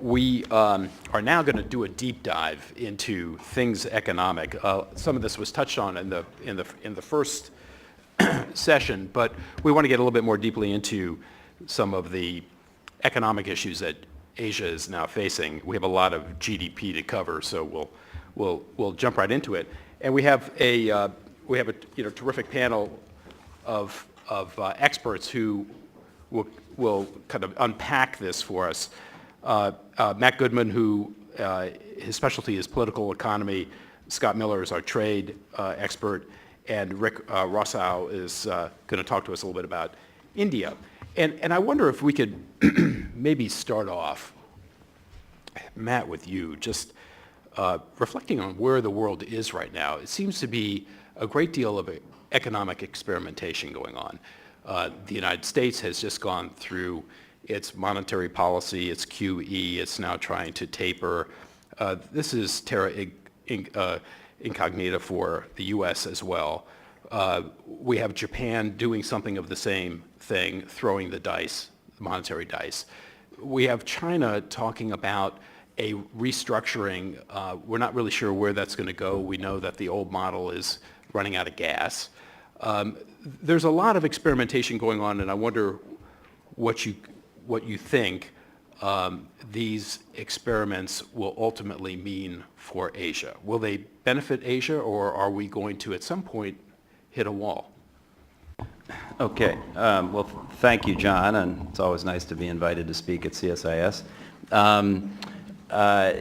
We are now going to do a deep dive into things economic. Some of this was touched on in the first session, but we want to get a little bit more deeply into some of the economic issues that Asia is now facing. We have a lot of GDP to cover, so we'll jump right into it. And we have a terrific panel of experts who will kind of unpack this for us. Matt Goodman, who his specialty is political economy. Scott Miller is our trade expert, and Rick Rossow is going to talk to us a little bit about India. And I wonder if we could maybe start off, Matt, with you, just reflecting on where the world is right now. It seems to be a great deal of economic experimentation going on. The United States has just gone through its monetary policy, its QE. It's now trying to taper. This is terra incognita for the U.S. as well. We have Japan doing something of the same thing, throwing the dice, the monetary dice. We have China talking about a restructuring. We're not really sure where that's going to go. We know that the old model is running out of gas. There's a lot of experimentation going on, and I wonder what you think these experiments will ultimately mean for Asia. Will they benefit Asia, or are we going to, at some point, hit a wall? Okay. Well, thank you, John, and it's always nice to be invited to speak at CSIS.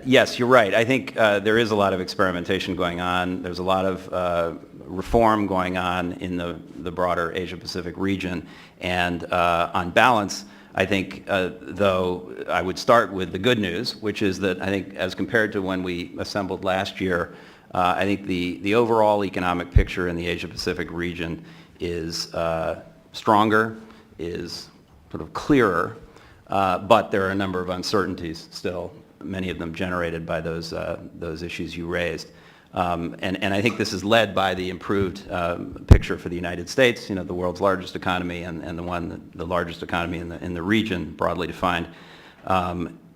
Yes, you're right. I think there is a lot of experimentation going on. There's a lot of reform going on in the broader Asia-Pacific region, and on balance, I think, though, I would start with the good news, which is that I think as compared to when we assembled last year, I think the overall economic picture in the Asia-Pacific region is stronger, is sort of clearer, but there are a number of uncertainties still, many of them generated by those issues you raised. And I think this is led by the improved picture for the United States, the world's largest economy and the largest economy in the region, broadly defined,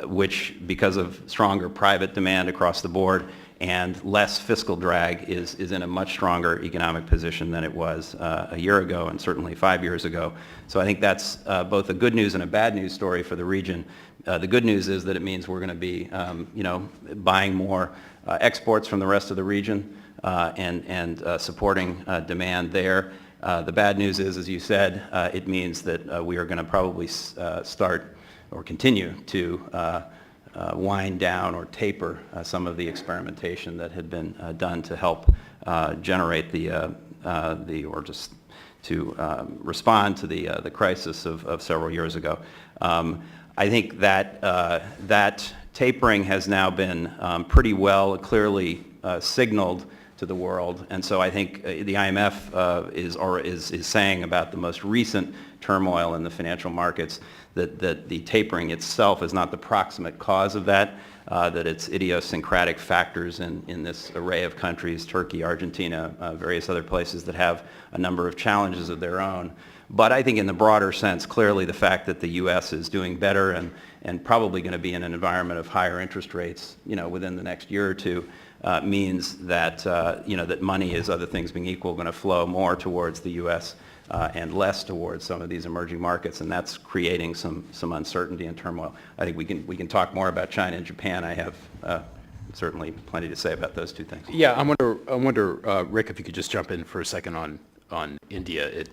which, because of stronger private demand across the board and less fiscal drag, is in a much stronger economic position than it was a year ago and certainly 5 years ago. So I think that's both a good news and a bad news story for the region. The good news is that it means we're going to be, buying more exports from the rest of the region and supporting demand there. The bad news is, as you said, it means that we are going to probably start or continue to wind down or taper some of the experimentation that had been done to help generate or just to respond to the crisis of several years ago. I think that that tapering has now been pretty well, clearly signaled to the world, and so I think the IMF is saying about the most recent turmoil in the financial markets that the tapering itself is not the proximate cause of that, that it's idiosyncratic factors in this array of countries, Turkey, Argentina, various other places that have a number of challenges of their own. But I think in the broader sense, clearly the fact that the U.S. is doing better and probably going to be in an environment of higher interest rates, within the next year or two, means that, that money, as other things being equal, going to flow more towards the U.S. And less towards some of these emerging markets, and that's creating some uncertainty and turmoil. I think we can talk more about China and Japan. I have certainly plenty to say about those two things. Yeah, I wonder, Rick, if you could just jump in for a second on India.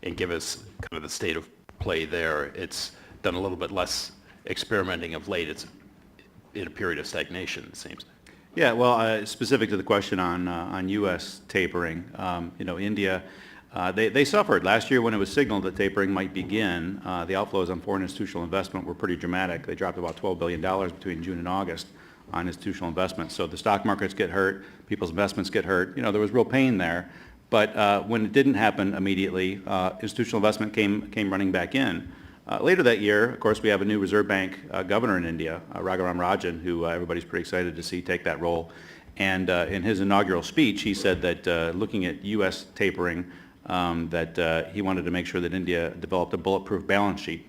And give us kind of the state of play there. It's done a little bit less experimenting of late. It's in a period of stagnation, it seems. Yeah, well, specific to the question on U.S. tapering, India, they suffered. Last year when it was signaled that tapering might begin, the outflows on foreign institutional investment were pretty dramatic. They dropped about $12 billion between June and August on institutional investment. So the stock markets get hurt, people's investments get hurt. There was real pain there. But when it didn't happen immediately, institutional investment came running back in. Later that year, of course, we have a new Reserve Bank governor in India, Raghuram Rajan, who everybody's pretty excited to see take that role. And in his inaugural speech, he said that looking at U.S. tapering, that he wanted to make sure that India developed a bulletproof balance sheet.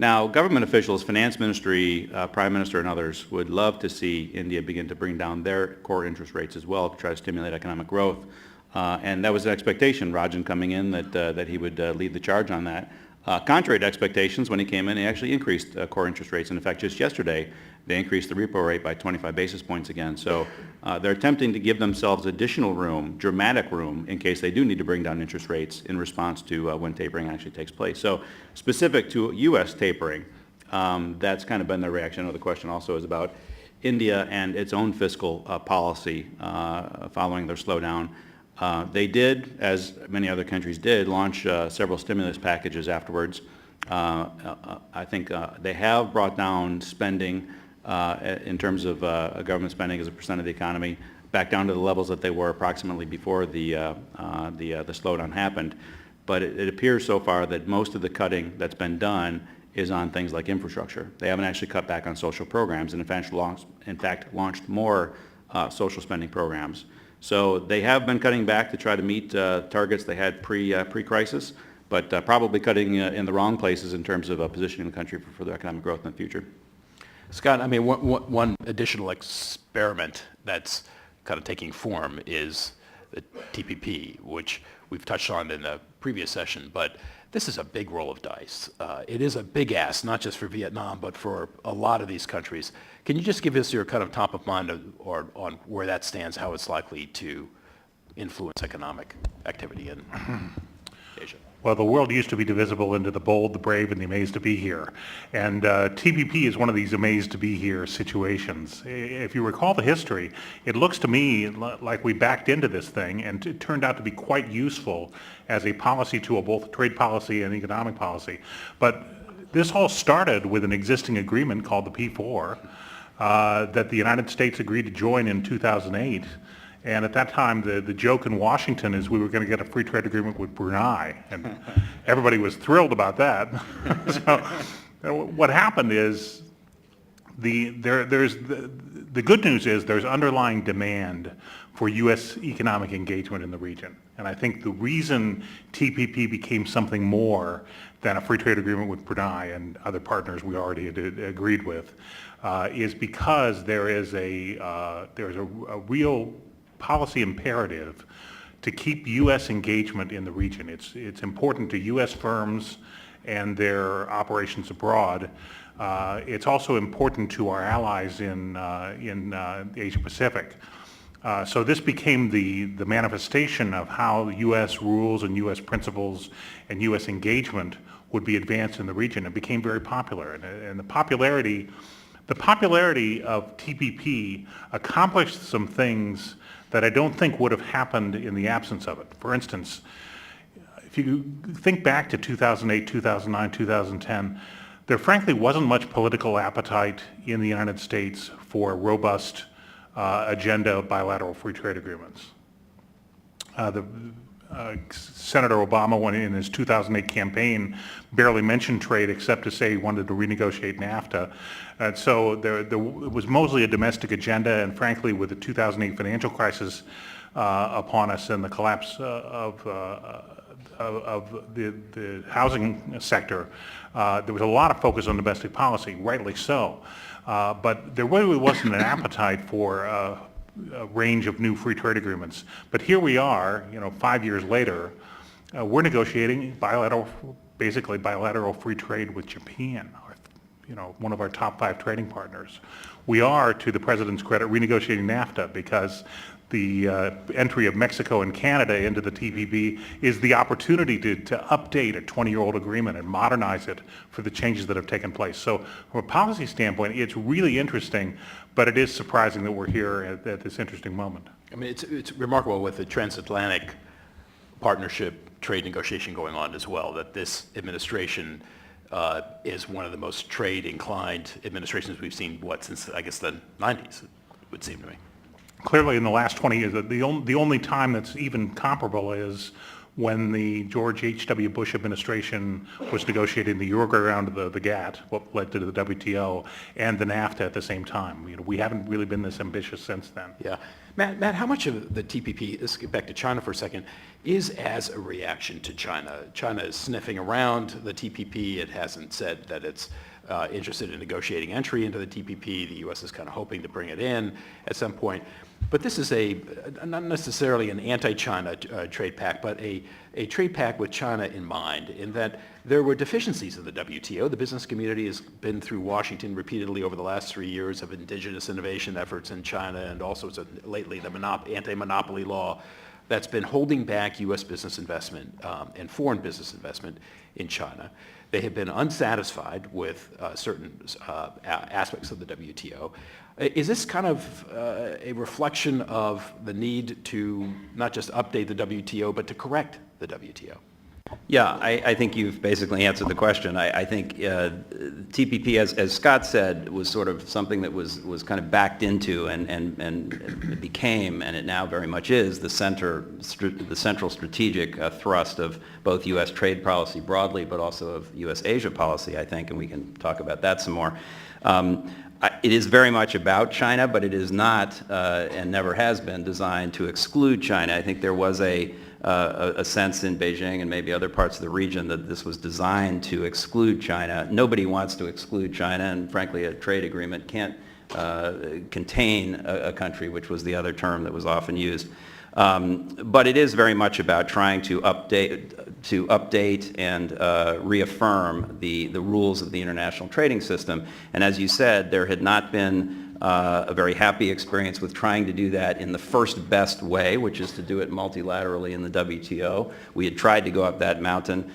Now, government officials, finance ministry, prime minister and others would love to see India begin to bring down their core interest rates as well to try to stimulate economic growth. And that was an expectation, Rajan coming in, that he would lead the charge on that. Contrary to expectations, when he came in, he actually increased core interest rates. And in fact, just yesterday, they increased the repo rate by 25 basis points again. So they're attempting to give themselves additional room, dramatic room, in case they do need to bring down interest rates in response to when tapering actually takes place. So specific to U.S. tapering, that's kind of been their reaction. I know the question also is about India and its own fiscal policy following their slowdown. They did, as many other countries did, launch several stimulus packages afterwards. I think they have brought down spending in terms of government spending as a percent of the economy back down to the levels that they were approximately before the slowdown happened. But it appears so far that most of the cutting that's been done is on things like infrastructure. They haven't actually cut back on social programs and in fact launched more social spending programs. So they have been cutting back to try to meet targets they had pre-crisis, but probably cutting in the wrong places in terms of positioning the country for further economic growth in the future. Scott, I mean, one additional experiment that's kind of taking form is the TPP, which we've touched on in the previous session, but this is a big roll of dice. It is a big ask, not just for Vietnam, but for a lot of these countries. Can you just give us your kind of top of mind on where that stands, how it's likely to influence economic activity in Asia? Well, the world used to be divisible into the bold, the brave, and the amazed to be here. And TPP is one of these amazed to be here situations. If you recall the history, it looks to me like we backed into this thing, and it turned out to be quite useful as a policy tool, both trade policy and economic policy. But this all started with an existing agreement called the P4 that the United States agreed to join in 2008. And at that time, the joke in Washington is we were going to get a free trade agreement with Brunei, and everybody was thrilled about that. So what happened is the good news is there's underlying demand for U.S. economic engagement in the region. And I think the reason TPP became something more than a free trade agreement with Brunei and other partners we already had agreed with is because there's a real policy imperative to keep U.S. engagement in the region. It's important to U.S. firms and their operations abroad. It's also important to our allies in Asia Pacific. So this became the manifestation of how U.S. rules and U.S. principles and U.S. engagement would be advanced in the region. It became very popular, and the popularity of TPP accomplished some things that I don't think would have happened in the absence of it. For instance, if you think back to 2008, 2009, 2010, there frankly wasn't much political appetite in the United States for a robust agenda of bilateral free trade agreements. Senator Obama, when in his 2008 campaign, barely mentioned trade except to say he wanted to renegotiate NAFTA. And so there was mostly a domestic agenda, and frankly, with the 2008 financial crisis upon us and the collapse of the housing sector, there was a lot of focus on domestic policy, rightly so. But there really wasn't an appetite for a range of new free trade agreements. But here we are, 5 years later, we're negotiating basically bilateral free trade with Japan, one of our top 5 trading partners. We are, to the President's credit, renegotiating NAFTA because the entry of Mexico and Canada into the TPP is the opportunity to update a 20-year-old agreement and modernize it for the changes that have taken place. So from a policy standpoint, it's really interesting, but it is surprising that we're here at this interesting moment. I mean, it's remarkable with the transatlantic partnership trade negotiation going on as well, that this administration is one of the most trade-inclined administrations we've seen, since, I guess, the 90s, it would seem to me. Clearly, in the last 20 years, the only time that's even comparable is when the George H.W. Bush administration was negotiating the Uruguay round of the GATT, what led to the WTO, and the NAFTA at the same time. We haven't really been this ambitious since then. Yeah. Matt, how much of the TPP, let's get back to China for a second, is as a reaction to China? China is sniffing around the TPP. It hasn't said that it's interested in negotiating entry into the TPP. The U.S. is kind of hoping to bring it in at some point. But this is not necessarily an anti-China trade pact, but a trade pact with China in mind, in that there were deficiencies in the WTO. The business community has been through Washington repeatedly over the last 3 years of indigenous innovation efforts in China, and also lately the anti-monopoly law that's been holding back U.S. business investment and foreign business investment in China. They have been unsatisfied with certain aspects of the WTO. Is this kind of a reflection of the need to not just update the WTO, but to correct the WTO? Yeah, I think you've basically answered the question. I think TPP, as Scott said, was sort of something that was kind of backed into and it became, and it now very much is, the central strategic thrust of both U.S. trade policy broadly, but also of U.S. Asia policy, I think, and we can talk about that some more. It is very much about China, but it is not, and never has been, designed to exclude China. I think there was a sense in Beijing and maybe other parts of the region that this was designed to exclude China. Nobody wants to exclude China, and frankly, a trade agreement can't contain a country, which was the other term that was often used. But it is very much about trying to update and reaffirm the rules of the international trading system. And as you said, there had not been a very happy experience with trying to do that in the first best way, which is to do it multilaterally in the WTO. We had tried to go up that mountain.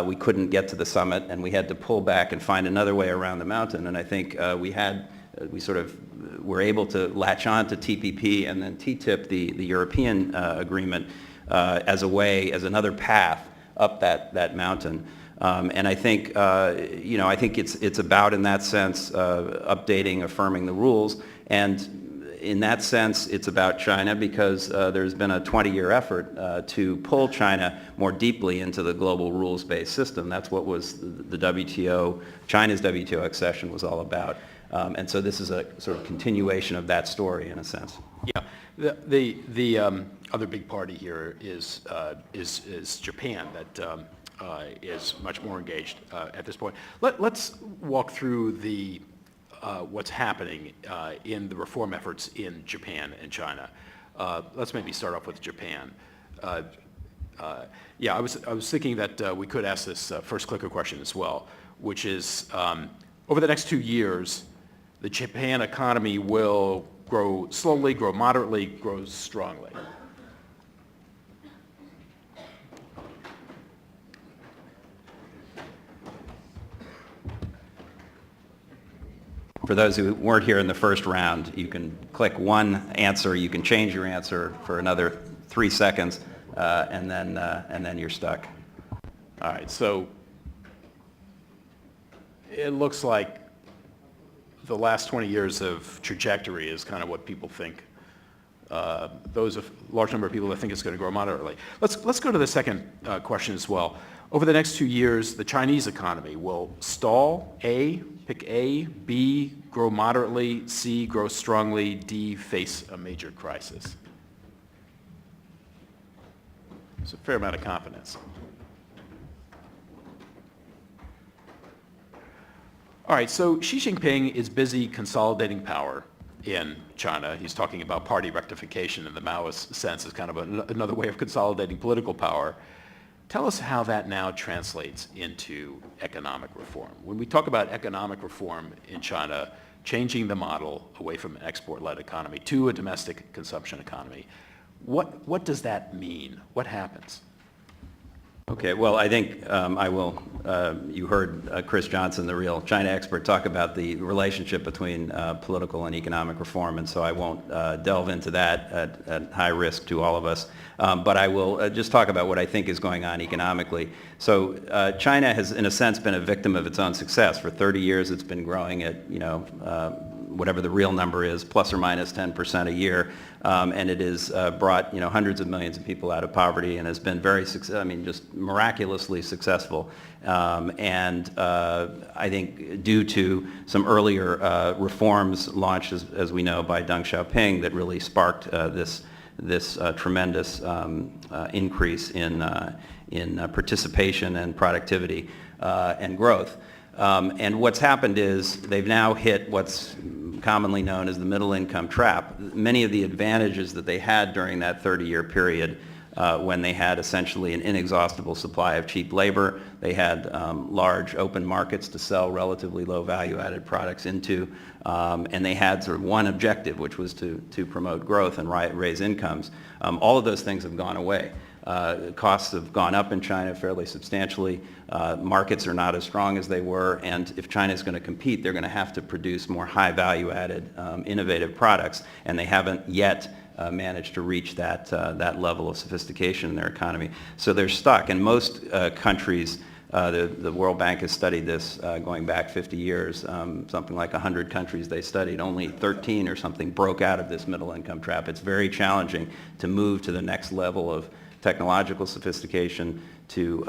We couldn't get to the summit, and we had to pull back and find another way around the mountain. And I think we sort of were able to latch on to TPP and then TTIP, the European agreement, as another path up that mountain. And I think, I think it's about, in that sense, updating, affirming the rules. And in that sense, it's about China because there's been a 20-year effort to pull China more deeply into the global rules-based system. That's what was the WTO, China's WTO accession was all about. And so this is a sort of continuation of that story, in a sense. Yeah. The other big party here is Japan, that is much more engaged at this point. Let's walk through what's happening in the reform efforts in Japan and China. Let's maybe start off with Japan. Yeah, I was thinking that we could ask this first clicker question as well, which is over the next 2 years, the Japan economy will grow slowly, grow moderately, grow strongly. For those who weren't here in the first round, you can click one answer, you can change your answer for another 3 seconds, and then you're stuck. All right, so it looks like the last 20 years of trajectory is kind of what people think. Those of large number of people that think it's going to grow moderately. Let's go to the second question as well. Over the next 2 years, the Chinese economy will stall, A, pick A, B, grow moderately, C, grow strongly, D, face a major crisis. There's a fair amount of confidence. All right, so Xi Jinping is busy consolidating power in China. He's talking about party rectification in the Maoist sense as kind of another way of consolidating political power. Tell us how that now translates into economic reform. When we talk about economic reform in China, changing the model away from an export-led economy to a domestic consumption economy, what does that mean? What happens? Okay, well, I think you heard Chris Johnson, the real China expert, talk about the relationship between political and economic reform, and so I won't delve into that at high risk to all of us. But I will just talk about what I think is going on economically. So China has, in a sense, been a victim of its own success. For 30 years, it's been growing at, whatever the real number is, plus or minus 10% a year, and it has brought hundreds of millions of people out of poverty and has been very just miraculously successful. And I think due to some earlier reforms launched, as we know, by Deng Xiaoping, that really sparked this tremendous increase in participation and productivity and growth. And what's happened is they've now hit what's commonly known as the middle income trap. Many of the advantages that they had during that 30-year period when they had essentially an inexhaustible supply of cheap labor, they had large open markets to sell relatively low value-added products into, and they had sort of one objective, which was to promote growth and raise incomes. All of those things have gone away. Costs have gone up in China fairly substantially. Markets are not as strong as they were, and if China is going to compete, they're going to have to produce more high value-added, innovative products, and they haven't yet managed to reach that level of sophistication in their economy. So they're stuck. And most countries, the World Bank has studied this going back 50 years, something like 100 countries they studied. Only 13 or something broke out of this middle income trap. It's very challenging to move to the next level of technological sophistication to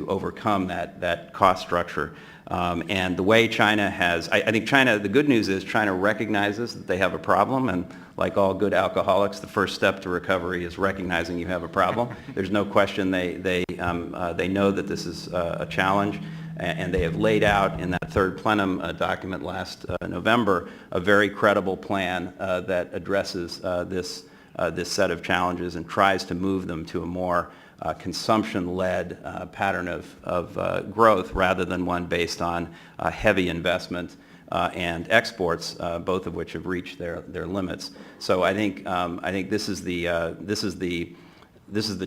overcome that cost structure. And the way China has, I think China, the good news is China recognizes that they have a problem, and like all good alcoholics, the first step to recovery is recognizing you have a problem. There's no question they know that this is a challenge, and they have laid out in that third plenum document last November a very credible plan that addresses this set of challenges and tries to move them to a more consumption-led pattern of growth rather than one based on heavy investment and exports, both of which have reached their limits. So I think this is the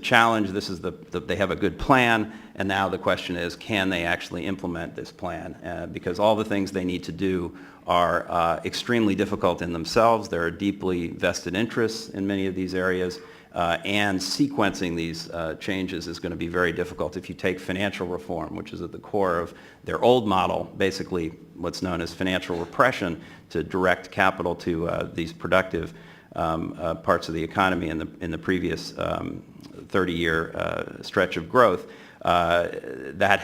challenge. They have a good plan, and now the question is, can they actually implement this plan? Because all the things they need to do are extremely difficult in themselves. There are deeply vested interests in many of these areas, and sequencing these changes is going to be very difficult. If you take financial reform, which is at the core of their old model, basically what's known as financial repression, to direct capital to these productive parts of the economy in the previous 30-year stretch of growth, that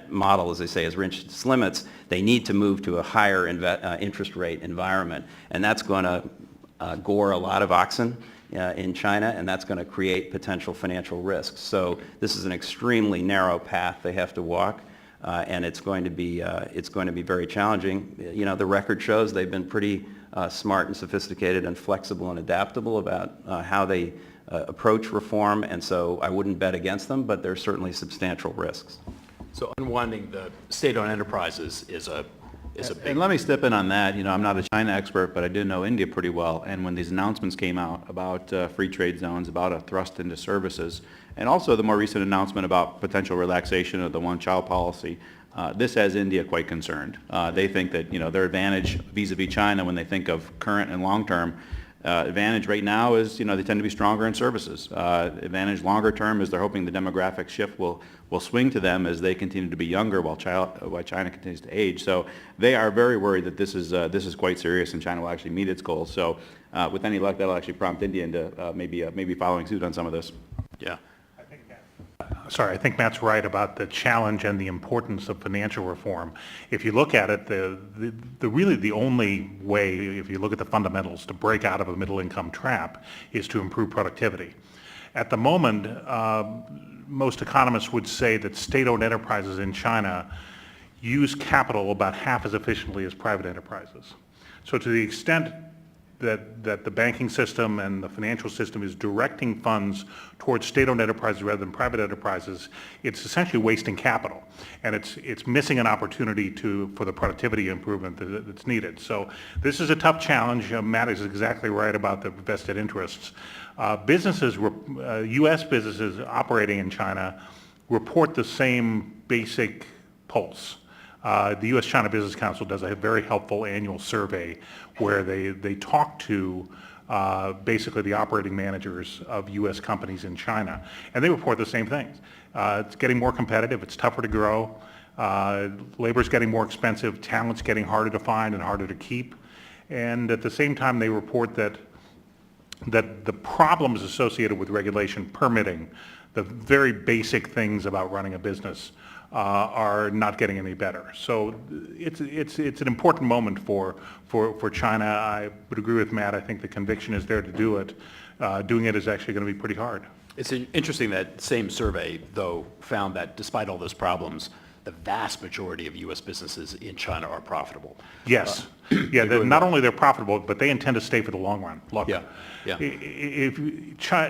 model, as I say, has reached its limits. They need to move to a higher interest rate environment, and that's going to gore a lot of oxen in China, and that's going to create potential financial risks. So this is an extremely narrow path they have to walk, and it's going to be very challenging. The record shows they've been pretty smart and sophisticated and flexible and adaptable about how they approach reform, and so I wouldn't bet against them, but there's certainly substantial risks. So unwinding the state-owned enterprises is a big... And let me step in on that. I'm not a China expert, but I do know India pretty well. And when these announcements came out about free trade zones, about a thrust into services, and also the more recent announcement about potential relaxation of the one-child policy, this has India quite concerned. They think that their advantage vis-a-vis China when they think of current and long-term advantage right now is, they tend to be stronger in services. Advantage longer term is they're hoping the demographic shift will swing to them as they continue to be younger while China continues to age. So they are very worried that this is quite serious and China will actually meet its goals. So with any luck, that'll actually prompt India into maybe following suit on some of this. Yeah. I think Matt's right about the challenge and the importance of financial reform. If you look at it, really the only way, if you look at the fundamentals, to break out of a middle-income trap is to improve productivity. At the moment, most economists would say that state-owned enterprises in China use capital about half as efficiently as private enterprises. So to the extent that the banking system and the financial system is directing funds towards state-owned enterprises rather than private enterprises, it's essentially wasting capital, and it's missing an opportunity for the productivity improvement that's needed. So this is a tough challenge. Matt is exactly right about the vested interests. U.S. businesses operating in China report the same basic pulse. The U.S.-China Business Council does a very helpful annual survey where they talk to basically the operating managers of U.S. companies in China, and they report the same things. It's getting more competitive. It's tougher to grow. Labor's getting more expensive, talent's getting harder to find and harder to keep. And at the same time, they report that the problems associated with regulation, permitting, the very basic things about running a business are not getting any better. So it's an important moment for China. I would agree with Matt. I think the conviction is there to do it. Doing it is actually going to be pretty hard. It's interesting that same survey, though, found that despite all those problems, the vast majority of U.S. businesses in China are profitable. Yes. Not only they're profitable, but they intend to stay for the long run. Look, Yeah.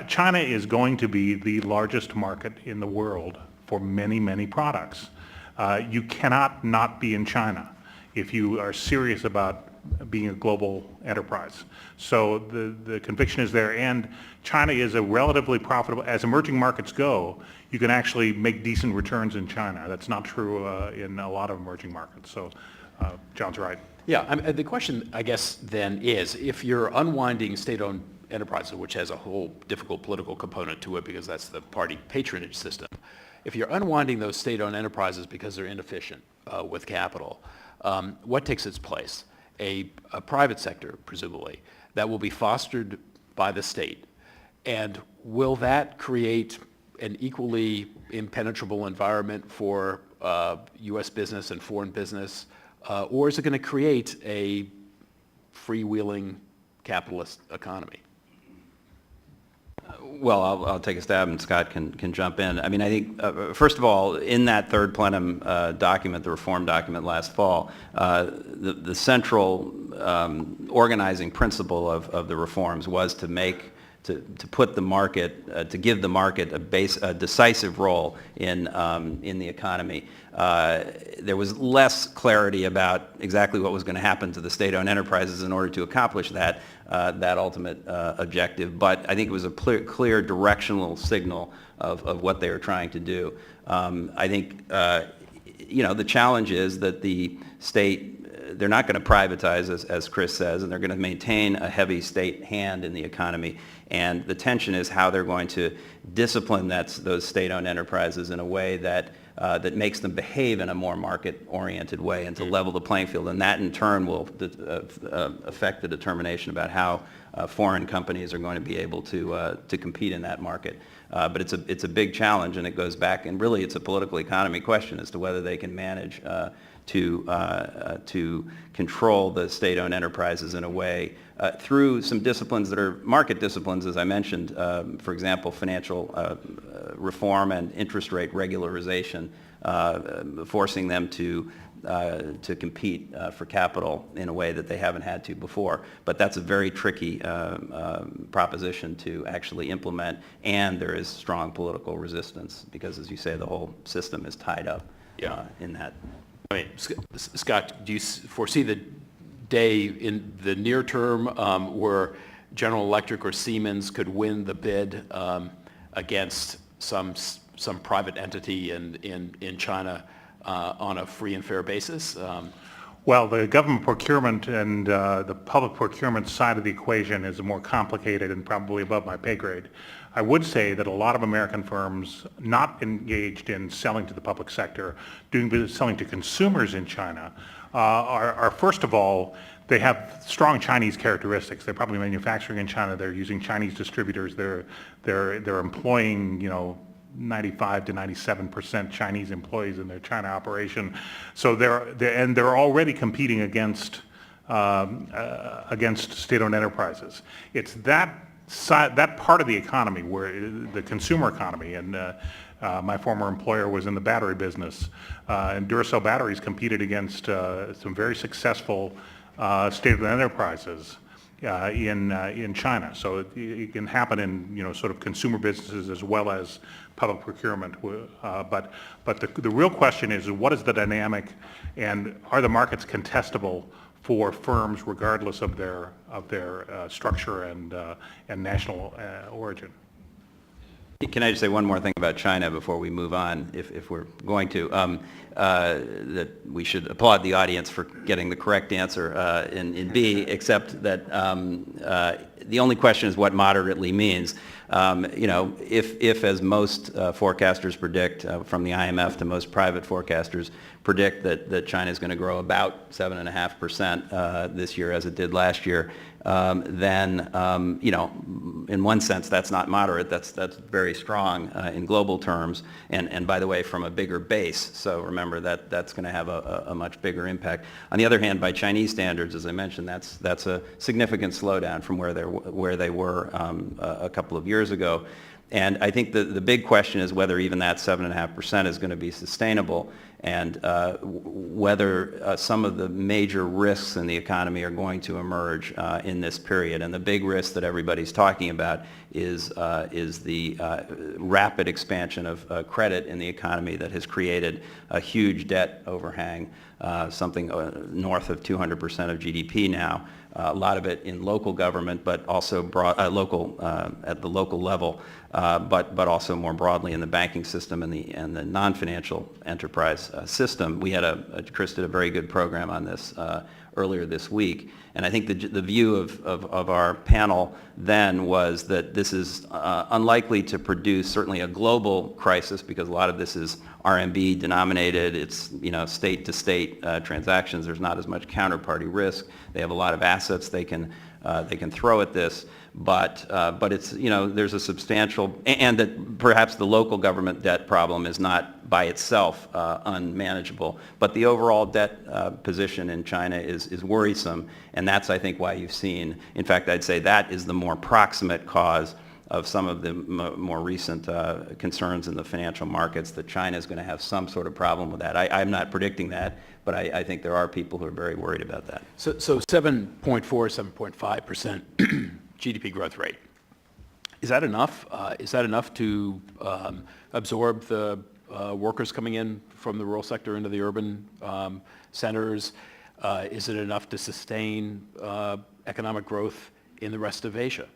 China is going to be the largest market in the world for many, many products. You cannot not be in China if you are serious about being a global enterprise. So the conviction is there, and China is a relatively profitable, as emerging markets go, you can actually make decent returns in China. That's not true in a lot of emerging markets. So John's right. Yeah, the question, I guess, then is, if you're unwinding state-owned enterprises, which has a whole difficult political component to it because that's the party patronage system, if you're unwinding those state-owned enterprises because they're inefficient with capital, what takes its place? A private sector, presumably, that will be fostered by the state. And will that create an equally impenetrable environment for U.S. business and foreign business? Or is it going to create a freewheeling capitalist economy? Well, I'll take a stab, and Scott can jump in. I mean, I think, first of all, in that third plenum document, the reform document last fall, the central organizing principle of the reforms was to put the market, to give the market a decisive role in the economy. There was less clarity about exactly what was going to happen to the state-owned enterprises in order to accomplish that ultimate objective, but I think it was a clear directional signal of what they were trying to do. I think, the challenge is that the state, they're not going to privatize, as Chris says, and they're going to maintain a heavy state hand in the economy. And the tension is how they're going to discipline those state-owned enterprises in a way that makes them behave in a more market-oriented way and to level the playing field. And that, in turn, will affect the determination about how foreign companies are going to be able to compete in that market. But it's a big challenge, and it goes back, and really it's a political economy question as to whether they can manage to control the state-owned enterprises in a way through some disciplines that are market disciplines, as I mentioned, for example, financial reform and interest rate regularization, forcing them to compete for capital in a way that they haven't had to before. But that's a very tricky proposition to actually implement, and there is strong political resistance because, as you say, the whole system is tied up in that. I mean, Scott, do you foresee the day in the near term where General Electric or Siemens could win the bid against some private entity in China on a free and fair basis? Well, the government procurement and the public procurement side of the equation is more complicated and probably above my pay grade. I would say that a lot of American firms not engaged in selling to the public sector, selling to consumers in China, are first of all, they have strong Chinese characteristics. They're probably manufacturing in China. They're using Chinese distributors. They're employing, 95 to 97% Chinese employees in their China operation. So they're already competing against state-owned enterprises. It's that part of the economy, where the consumer economy, and my former employer was in the battery business, and Rossow batteries competed against some very successful state-owned enterprises in China. So it can happen in sort of consumer businesses as well as public procurement. But the real question is, what is the dynamic, and are the markets contestable for firms regardless of their structure and national origin? Can I just say one more thing about China before we move on, if we're going to? That we should applaud the audience for getting the correct answer in B, except that the only question is what moderately means. If as most forecasters predict, from the IMF to most private forecasters predict that China is going to grow about 7.5% this year as it did last year, then in one sense that's not moderate. That's very strong in global terms, and by the way, from a bigger base. So remember that's going to have a much bigger impact. On the other hand, by Chinese standards, as I mentioned, that's a significant slowdown from where they were a couple of years ago. And I think the big question is whether even that 7.5% is going to be sustainable, and whether some of the major risks in the economy are going to emerge in this period. And the big risk that everybody's talking about is the rapid expansion of credit in the economy that has created a huge debt overhang, something north of 200% of GDP now. A lot of it in local government, but also at the local level, but also more broadly in the banking system and the non-financial enterprise system. We had Chris did a very good program on this earlier this week, and I think the view of our panel then was that this is unlikely to produce certainly a global crisis, because a lot of this is RMB denominated. It's state to state transactions. There's not as much counterparty risk. They have a lot of assets they can throw at this, but it's there's a substantial, and that perhaps the local government debt problem is not by itself unmanageable, but the overall debt position in China is worrisome, and that's I think why you've seen, in fact I'd say that is the more proximate cause of some of the more recent concerns in the financial markets, that China is going to have some sort of problem with that. I'm not predicting that, but I think there are people who are very worried about that. So 7.4, 7.5% GDP growth rate. Is that enough? Is that enough to absorb the workers coming in from the rural sector into the urban centers? Is it enough to sustain economic growth in the rest of Asia?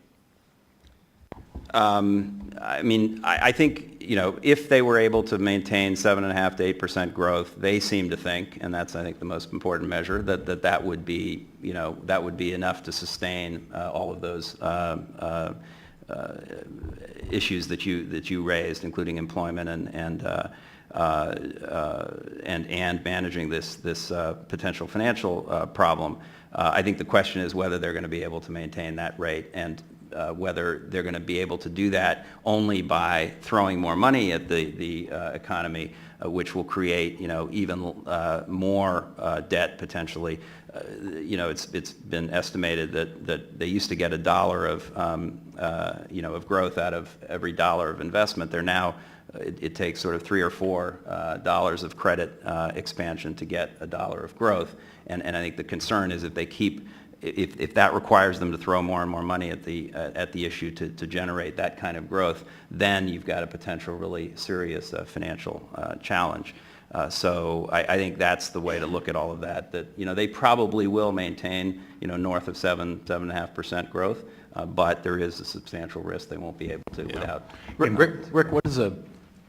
I think, if they were able to maintain 7.5 to 8% growth, they seem to think, and that's I think the most important measure, that would be, that would be enough to sustain all of those issues that you raised, including employment and managing this potential financial problem. I think the question is whether they're going to be able to maintain that rate, and whether they're going to be able to do that only by throwing more money at the economy, which will create even more debt potentially. It's been estimated that they used to get $1 of growth out of every $1 of investment. They're now it takes sort of $3 or $4 of credit expansion to get $1 of growth, and I think the concern is if that requires them to throw more and more money at the issue to generate that kind of growth, then you've got a potential really serious financial challenge. So I think that's the way to look at all of that. That they probably will maintain north of 7.5% growth, but there is a substantial risk they won't be able to without. Rick, what does a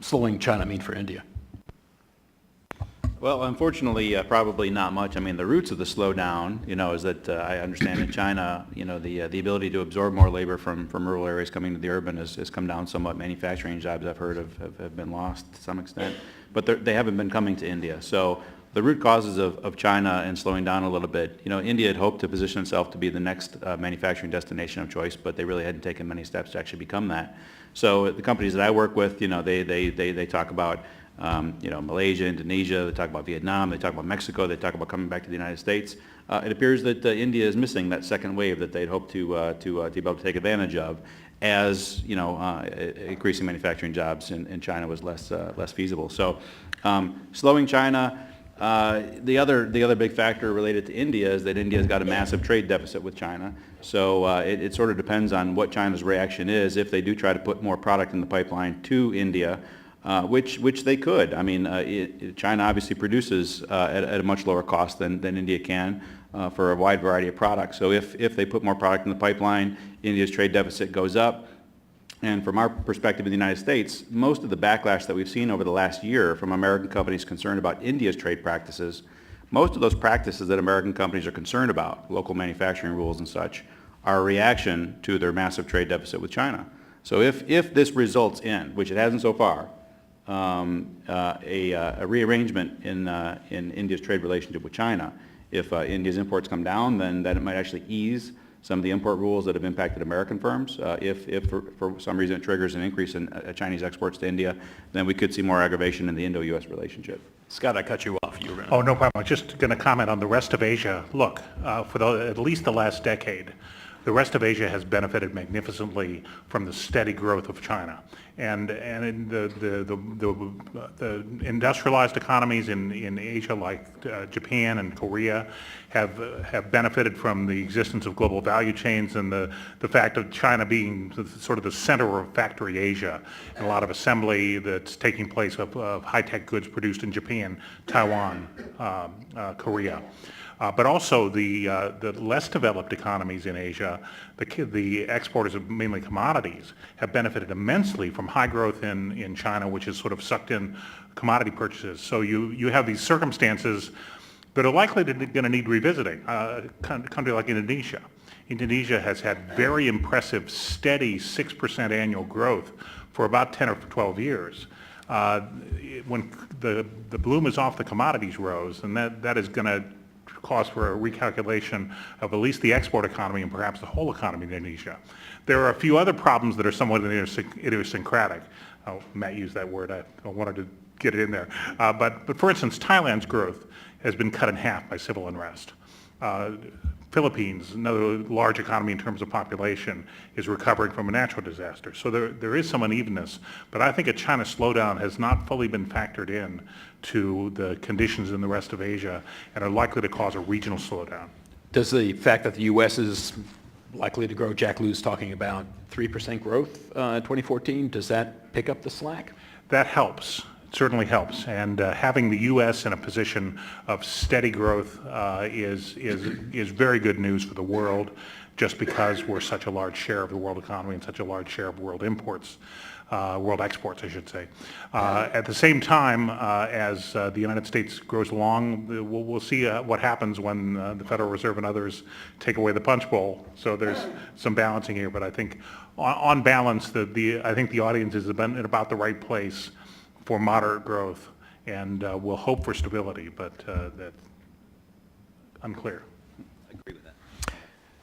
slowing China mean for India? Well, unfortunately, probably not much. I mean, the roots of the slowdown, is that I understand in China, the ability to absorb more labor from rural areas coming to the urban has come down somewhat. Manufacturing jobs, I've heard, have been lost to some extent, but they haven't been coming to India. So the root causes of China and slowing down a little bit, India had hoped to position itself to be the next manufacturing destination of choice, but they really hadn't taken many steps to actually become that. So the companies that I work with, they talk about Malaysia, Indonesia, they talk about Vietnam, they talk about Mexico, they talk about coming back to the United States. It appears that India is missing that second wave that they'd hoped to be able to take advantage of, as increasing manufacturing jobs in China was less feasible. So slowing China. The other big factor related to India is that India's got a massive trade deficit with China. So it sort of depends on what China's reaction is if they do try to put more product in the pipeline to India. Which they could. I mean, China obviously produces at a much lower cost than India can for a wide variety of products. So if they put more product in the pipeline, India's trade deficit goes up. And from our perspective in the United States, most of the backlash that we've seen over the last year from American companies concerned about India's trade practices, most of those practices that American companies are concerned about, local manufacturing rules and such, are a reaction to their massive trade deficit with China. So if this results in, which it hasn't so far, a rearrangement in India's trade relationship with China, if India's imports come down, then it might actually ease some of the import rules that have impacted American firms. If for some reason it triggers an increase in Chinese exports to India, then we could see more aggravation in the Indo-U.S. relationship. Scott, I cut you off. You were going to... Oh, no problem. I was just going to comment on the rest of Asia. Look, for at least the last decade, the rest of Asia has benefited magnificently from the steady growth of China. And in the industrialized economies in Asia, like Japan and Korea, have benefited from the existence of global value chains and the fact of China being sort of the center of factory Asia, and a lot of assembly that's taking place of high-tech goods produced in Japan, Taiwan, Korea. But also the less developed economies in Asia, the exporters of mainly commodities, have benefited immensely from high growth in China, which has sort of sucked in commodity purchases. So you have these circumstances that are likely going to need revisiting. A country like Indonesia. Indonesia has had very impressive, steady 6% annual growth for about 10 or 12 years. When the bloom is off the commodities rose, and that is going to cause for a recalculation of at least the export economy and perhaps the whole economy in Indonesia. There are a few other problems that are somewhat idiosyncratic. Oh, Matt used that word. I wanted to get it in there. But for instance, Thailand's growth has been cut in half by civil unrest. Philippines, another large economy in terms of population, is recovering from a natural disaster. So there is some unevenness, but I think a China slowdown has not fully been factored in to the conditions in the rest of Asia and are likely to cause a regional slowdown. Does the fact that the U.S. is likely to grow, Jack Liu's talking about 3% growth in 2014, does that pick up the slack? That helps. It certainly helps. And having the U.S. in a position of steady growth is very good news for the world, just because we're such a large share of the world economy and such a large share of world imports. World exports, I should say. At the same time, as the United States grows along, we'll see what happens when the Federal Reserve and others take away the punch bowl. So there's some balancing here, but I think on balance, I think the audience is in about the right place for moderate growth, and we'll hope for stability, but that's unclear. I agree with that.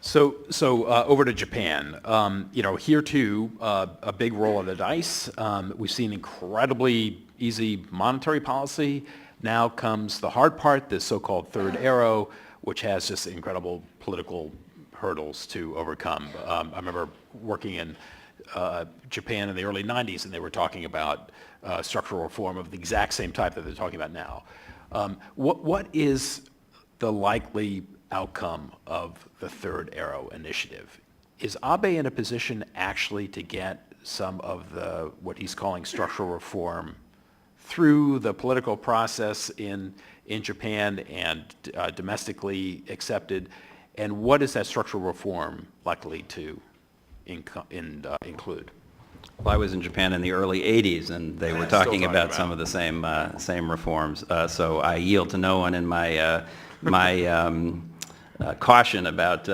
So over to Japan. Here too, a big roll of the dice. We've seen incredibly easy monetary policy. Now comes the hard part, the so-called third arrow, which has just incredible political hurdles to overcome. I remember working in Japan in the early 90s, and they were talking about structural reform of the exact same type that they're talking about now. What is the likely outcome of the third arrow initiative? Is Abe in a position actually to get some of the, what he's calling structural reform, through the political process in Japan and domestically accepted? And what is that structural reform likely to include? Well, I was in Japan in the early 80s, and they were talking about some of the same reforms. So I yield to no one in my caution about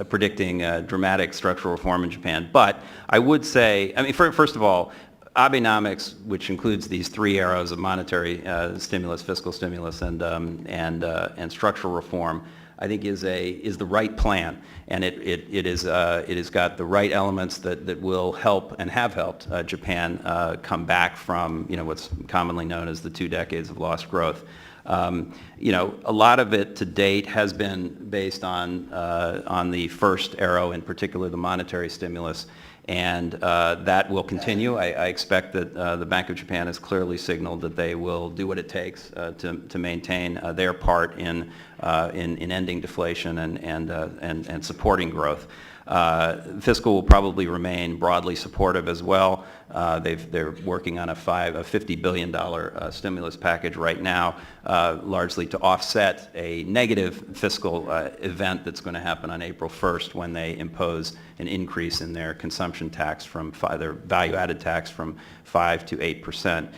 predicting dramatic structural reform in Japan. But I would say, first of all, Abenomics, which includes these three arrows of monetary stimulus, fiscal stimulus, and structural reform, I think is the right plan, and it has got the right elements that will help and have helped Japan come back from what's commonly known as the 2 decades of lost growth. A lot of it to date has been based on the first arrow, in particular the monetary stimulus, and that will continue. I expect that the Bank of Japan has clearly signaled that they will do what it takes to maintain their part in ending deflation and supporting growth. Fiscal will probably remain broadly supportive as well. They're working on a $50 billion stimulus package right now, largely to offset a negative fiscal event that's going to happen on April 1st when they impose an increase in their consumption tax their value-added tax from 5% to 8%.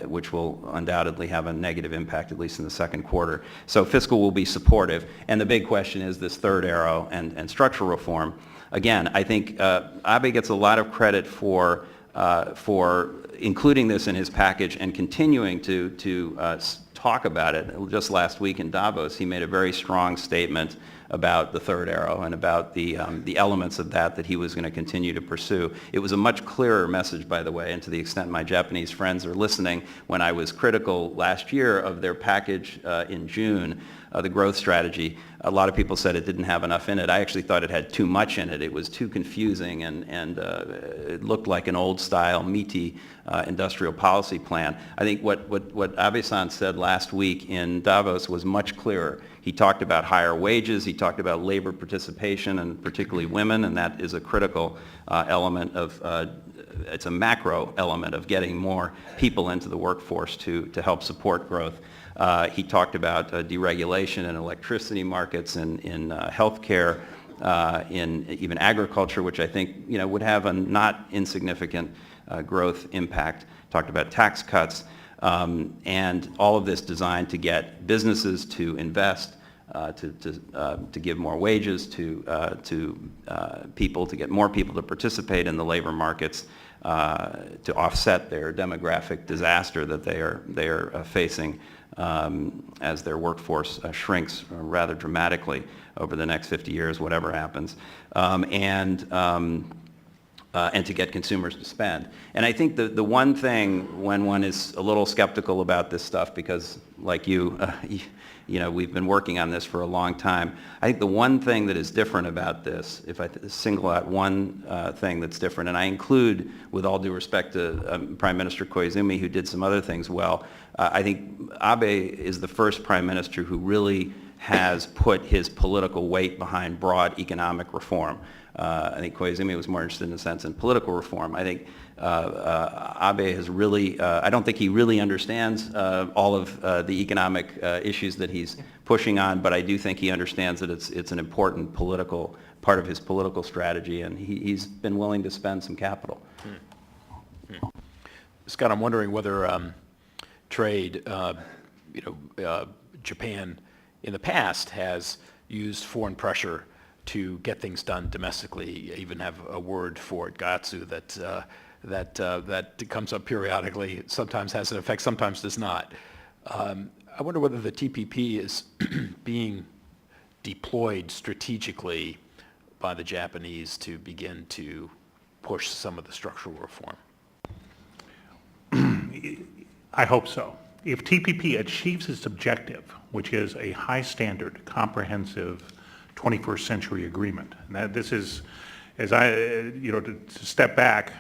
which will undoubtedly have a negative impact, at least in the second quarter. So fiscal will be supportive. And the big question is this third arrow and structural reform. Again, I think Abe gets a lot of credit for including this in his package and continuing to talk about it. Just last week in Davos, he made a very strong statement about the third arrow and about the elements of that he was going to continue to pursue. It was a much clearer message, by the way, and to the extent my Japanese friends are listening, when I was critical last year of their package in June, the growth strategy, a lot of people said it didn't have enough in it. I actually thought it had too much in it. It was too confusing and it looked like an old-style, meaty industrial policy plan. I think what Abe-san said last week in Davos was much clearer. He talked about higher wages, he talked about labor participation, and particularly women, and that is a critical element of, it's a macro element of getting more people into the workforce to help support growth. He talked about deregulation in electricity markets, in healthcare, in even agriculture, which I think would have a not insignificant growth impact. Talked about tax cuts, and all of this designed to get businesses to invest, to give more wages to people, to get more people to participate in the labor markets, to offset their demographic disaster that they are facing as their workforce shrinks rather dramatically over the next 50 years, whatever happens, and to get consumers to spend. And I think the one thing when one is a little skeptical about this stuff, because like we've been working on this for a long time, I think the one thing that is different about this, if I single out one thing that's different, and I include, with all due respect to Prime Minister Koizumi, who did some other things well, I think Abe is the first Prime Minister who really has put his political weight behind broad economic reform. I think Koizumi was more interested in a sense in political reform. I think Abe has really, I don't think he really understands all of the economic issues that he's pushing on, but I do think he understands that it's an important political part of his political strategy, and he's been willing to spend some capital. Scott, I'm wondering whether trade, Japan in the past has used foreign pressure to get things done domestically. Even have a word for it, gatsu, that comes up periodically. Sometimes has an effect, sometimes does not. I wonder whether the TPP is being deployed strategically by the Japanese to begin to push some of the structural reform. I hope so. If TPP achieves its objective, which is a high standard, comprehensive 21st century agreement, and that this is, as to step back,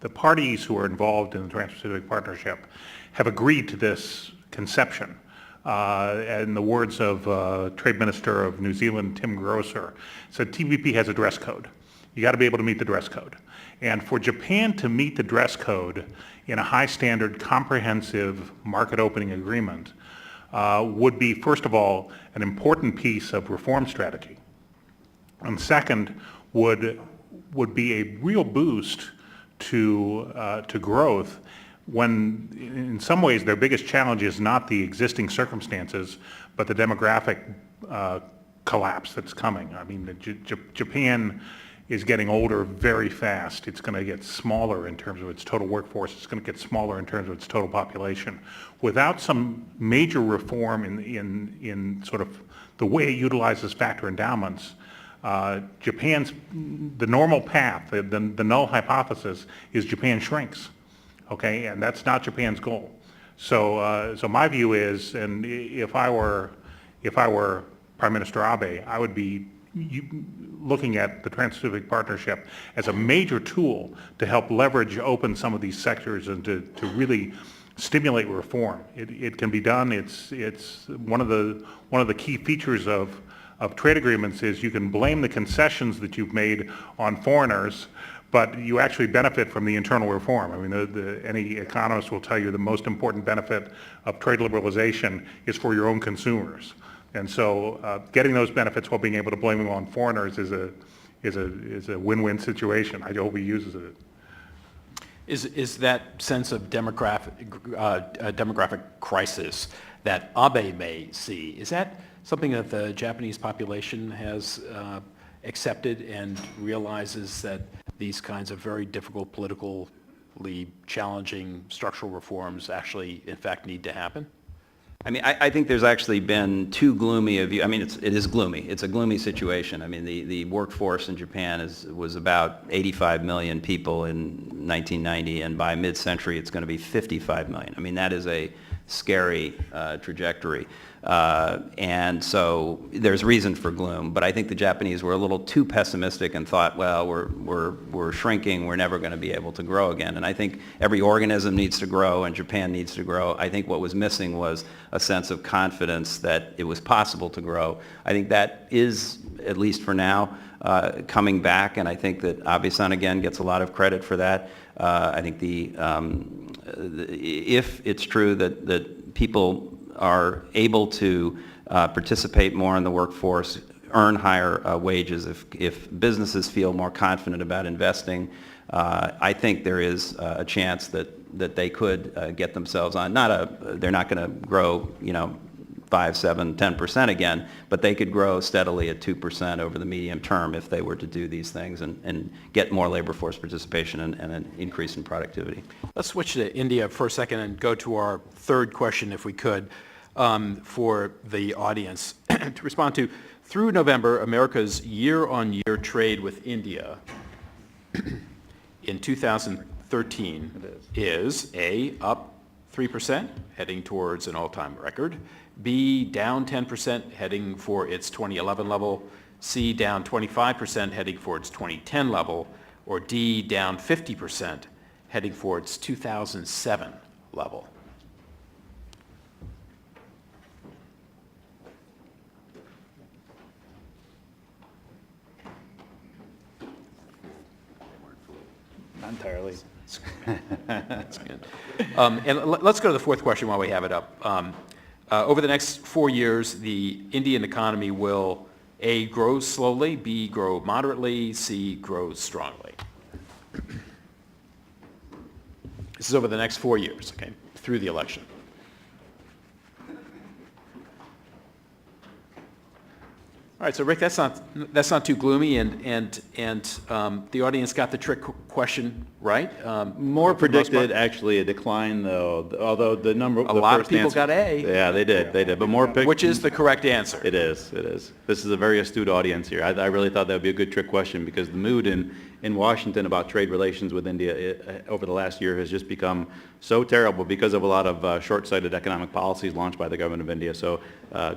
the parties who are involved in the Trans-Pacific Partnership have agreed to this conception. In the words of Trade Minister of New Zealand, Tim Grosser, said TPP has a dress code. You got to be able to meet the dress code. And for Japan to meet the dress code in a high standard, comprehensive market opening agreement would be, first of all, an important piece of reform strategy. And second, would be a real boost to growth when, in some ways, their biggest challenge is not the existing circumstances, but the demographic collapse that's coming. I mean, Japan is getting older very fast. It's going to get smaller in terms of its total workforce. It's going to get smaller in terms of its total population. Without some major reform in sort of the way it utilizes factor endowments, Japan's, the normal path, the null hypothesis is Japan shrinks, okay? And that's not Japan's goal. So my view is, and if I were Prime Minister Abe, I would be looking at the Trans-Pacific Partnership as a major tool to help leverage open some of these sectors and to really stimulate reform. It can be done. It's one of the key features of trade agreements is you can blame the concessions that you've made on foreigners, but you actually benefit from the internal reform. I mean, any economist will tell you the most important benefit of trade liberalization is for your own consumers. And so getting those benefits while being able to blame them on foreigners is a win-win situation. I hope he uses it. Is that sense of demographic crisis that Abe may see, is that something that the Japanese population has accepted and realizes that these kinds of very difficult, politically challenging structural reforms actually, in fact, need to happen? I mean, I think there's actually been too gloomy a view. I mean, it is gloomy. It's a gloomy situation. I mean, the workforce in Japan was about 85 million people in 1990, and by mid-century it's going to be 55 million. I mean, that is a scary trajectory. And so there's reason for gloom, but I think the Japanese were a little too pessimistic and thought, well, we're shrinking, we're never going to be able to grow again. And I think every organism needs to grow and Japan needs to grow. I think what was missing was a sense of confidence that it was possible to grow. I think that is, at least for now, coming back, and I think that Abe-san again gets a lot of credit for that. I think if it's true that people are able to participate more in the workforce, earn higher wages, if businesses feel more confident about investing, I think there is a chance that they could get themselves on. They're not going to grow, 5, 7, 10% again, but they could grow steadily at 2% over the medium term if they were to do these things and get more labor force participation and an increase in productivity. Let's switch to India for a second and go to our third question, if we could, for the audience to respond to. Through November, America's year-on-year trade with India in 2013 is A, up 3%, heading towards an all-time record, B, down 10%, heading for its 2011 level, C, down 25%, heading for its 2010 level, or D, down 50%, heading for its 2007 level. Not entirely. That's good. And let's go to the fourth question while we have it up. Over the next 4 years, the Indian economy will A, grow slowly, B, grow moderately, C, grow strongly. This is over the next 4 years, okay, through the election. All right, so Rick, that's not too gloomy, and the audience got the trick question right. More predicted actually a decline, though. Although the number, a lot of people got A. Yeah, they did. But more, which is the correct answer. It is. This is a very astute audience here. I really thought that would be a good trick question because the mood in Washington about trade relations with India over the last year has just become so terrible because of a lot of short-sighted economic policies launched by the government of India. So,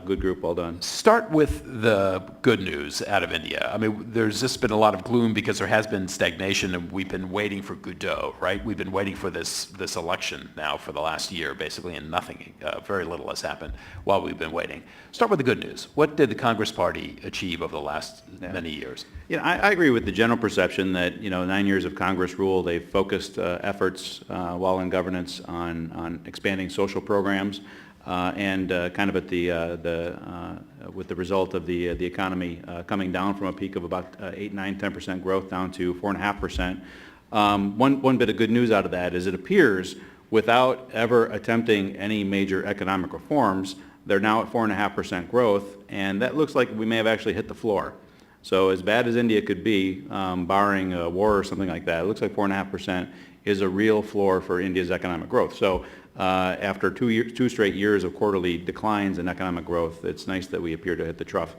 good group, well done. Start with the good news out of India. I mean, there's just been a lot of gloom because there has been stagnation, and we've been waiting for Godot, right? We've been waiting for this election now for the last year, basically, and nothing, very little has happened while we've been waiting. Start with the good news. What did the Congress Party achieve over the last many years? Yeah, I agree with the general perception that 9 years of Congress rule, they've focused efforts while in governance on expanding social programs and kind of at with the result of the economy coming down from a peak of about 8, 9, 10% growth down to 4.5%. One bit of good news out of that is it appears without ever attempting any major economic reforms, they're now at 4.5% growth, and that looks like we may have actually hit the floor. So as bad as India could be, barring a war or something like that, it looks like 4.5% is a real floor for India's economic growth. So after 2 straight years of quarterly declines in economic growth, it's nice that we appear to hit the trough.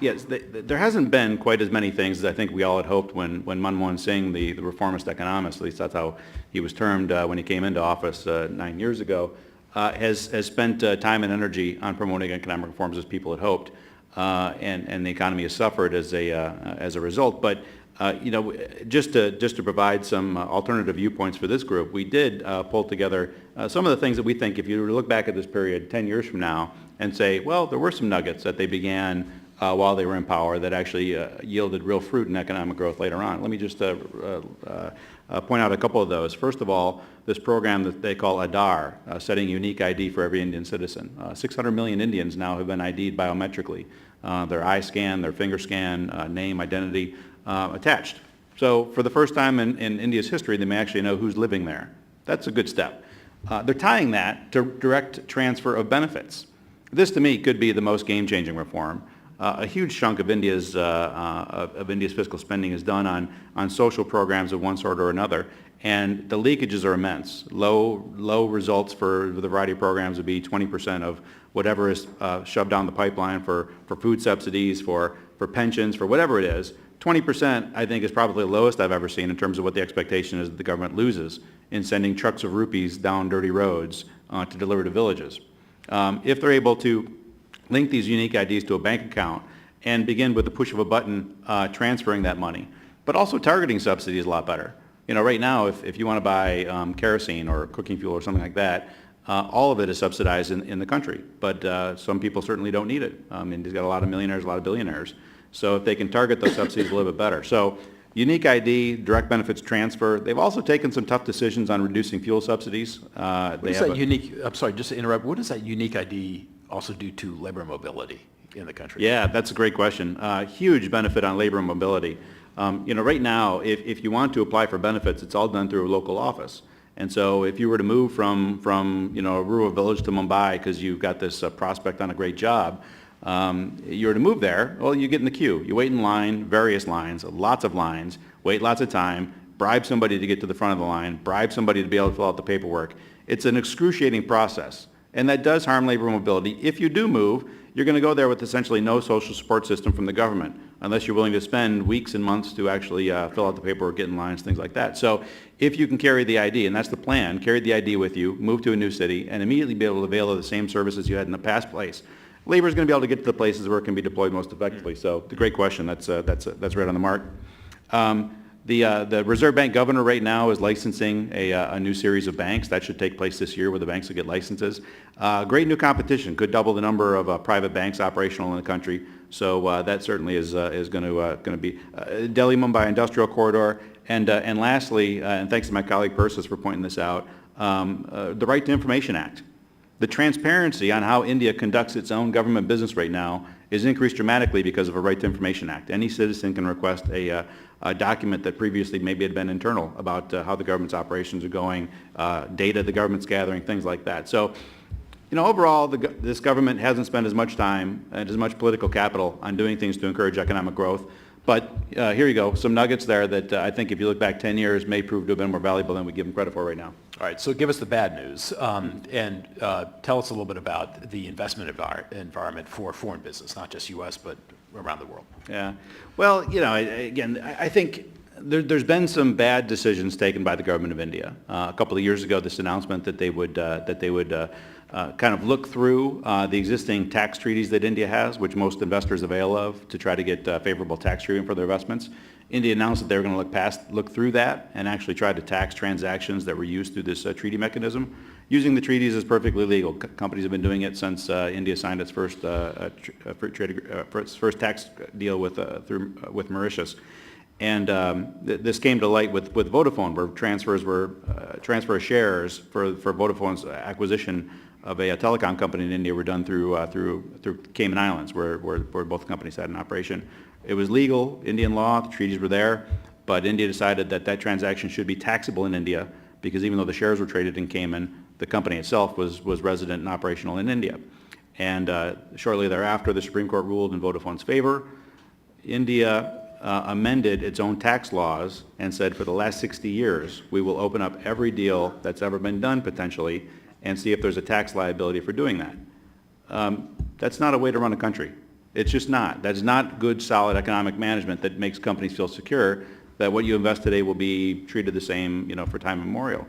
Yes, there hasn't been quite as many things as I think we all had hoped when Manmohan Singh, the reformist economist, at least that's how he was termed when he came into office 9 years ago, has spent time and energy on promoting economic reforms as people had hoped. And the economy has suffered as a result. But just to provide some alternative viewpoints for this group, we did pull together some of the things that we think, if you were to look back at this period 10 years from now and say, well, there were some nuggets that they began while they were in power that actually yielded real fruit in economic growth later on. Let me just point out a couple of those. First of all, this program that they call Aadhaar, setting unique ID for every Indian citizen. 600 million Indians now have been ID'd biometrically. Their eye scan, their finger scan, name, identity attached. So for the first time in India's history, they may actually know who's living there. That's a good step. They're tying that to direct transfer of benefits. This, to me, could be the most game-changing reform. A huge chunk of India's fiscal spending is done on social programs of one sort or another, and the leakages are immense. Low results for the variety of programs would be 20% of whatever is shoved down the pipeline for food subsidies, for pensions, for whatever it is. 20%, I think, is probably the lowest I've ever seen in terms of what the expectation is that the government loses in sending trucks of rupees down dirty roads to deliver to villages. If they're able to link these unique IDs to a bank account and begin with the push of a button transferring that money, but also targeting subsidies a lot better. You know, right now, if you want to buy kerosene or cooking fuel or something like that, all of it is subsidized in the country, but some people certainly don't need it. India's got a lot of millionaires, a lot of billionaires. So if they can target those subsidies a little bit better. So unique ID, direct benefits transfer. They've also taken some tough decisions on reducing fuel subsidies. What is that unique, I'm sorry, just to interrupt, what does that unique ID also do to labor mobility in the country? Yeah, that's a great question. Huge benefit on labor mobility. You know, right now, if you want to apply for benefits, it's all done through a local office. And so if you were to move from you know, a rural village to Mumbai because you've got this prospect on a great job, you were to move there, well, you get in the queue. You wait in line, various lines, lots of lines, wait lots of time, bribe somebody to get to the front of the line, bribe somebody to be able to fill out the paperwork. It's an excruciating process, and that does harm labor mobility. If you do move, you're going to go there with essentially no social support system from the government, unless you're willing to spend weeks and months to actually fill out the paperwork, get in lines, things like that. So if you can carry the ID, and that's the plan, carry the ID with you, move to a new city, and immediately be able to avail of the same services you had in the past place, labor is going to be able to get to the places where it can be deployed most effectively. So the great question. That's right on the mark. The Reserve Bank governor right now is licensing a new series of banks. That should take place this year, where the banks will get licenses. Great new competition. Could double the number of private banks operational in the country. So that certainly is going to be Delhi-Mumbai industrial corridor. And lastly, and thanks to my colleague Persis for pointing this out, the Right to Information Act. The transparency on how India conducts its own government business right now is increased dramatically because of a Right to Information Act. Any citizen can request a document that previously maybe had been internal about how the government's operations are going, data the government's gathering, things like that. So, you know, overall, this government hasn't spent as much time and as much political capital on doing things to encourage economic growth. But here you go, some nuggets there that I think if you look back 10 years may prove to have been more valuable than we give them credit for right now. All right, so give us the bad news and tell us a little bit about the investment environment for foreign business, not just U.S., but around the world. Yeah. Well, you know, again, I think there's been some bad decisions taken by the government of India. A couple of years ago, this announcement that they would kind of look through the existing tax treaties that India has, which most investors avail of, to try to get favorable tax treatment for their investments. India announced that they were going to look through that and actually try to tax transactions that were used through this treaty mechanism. Using the treaties is perfectly legal. Companies have been doing it since India signed its first first tax deal with Mauritius. And this came to light with Vodafone, where transfer of shares for Vodafone's acquisition of a telecom company in India were done through Cayman Islands, where both companies had an operation. It was legal, Indian law, the treaties were there, but India decided that transaction should be taxable in India because even though the shares were traded in Cayman, the company itself was resident and operational in India. And shortly thereafter, the Supreme Court ruled in Vodafone's favor. India amended its own tax laws and said for the last 60 years, we will open up every deal that's ever been done potentially and see if there's a tax liability for doing that. That's not a way to run a country. It's just not. That's not good, solid economic management that makes companies feel secure that what you invest today will be treated the same, you know, for time immemorial.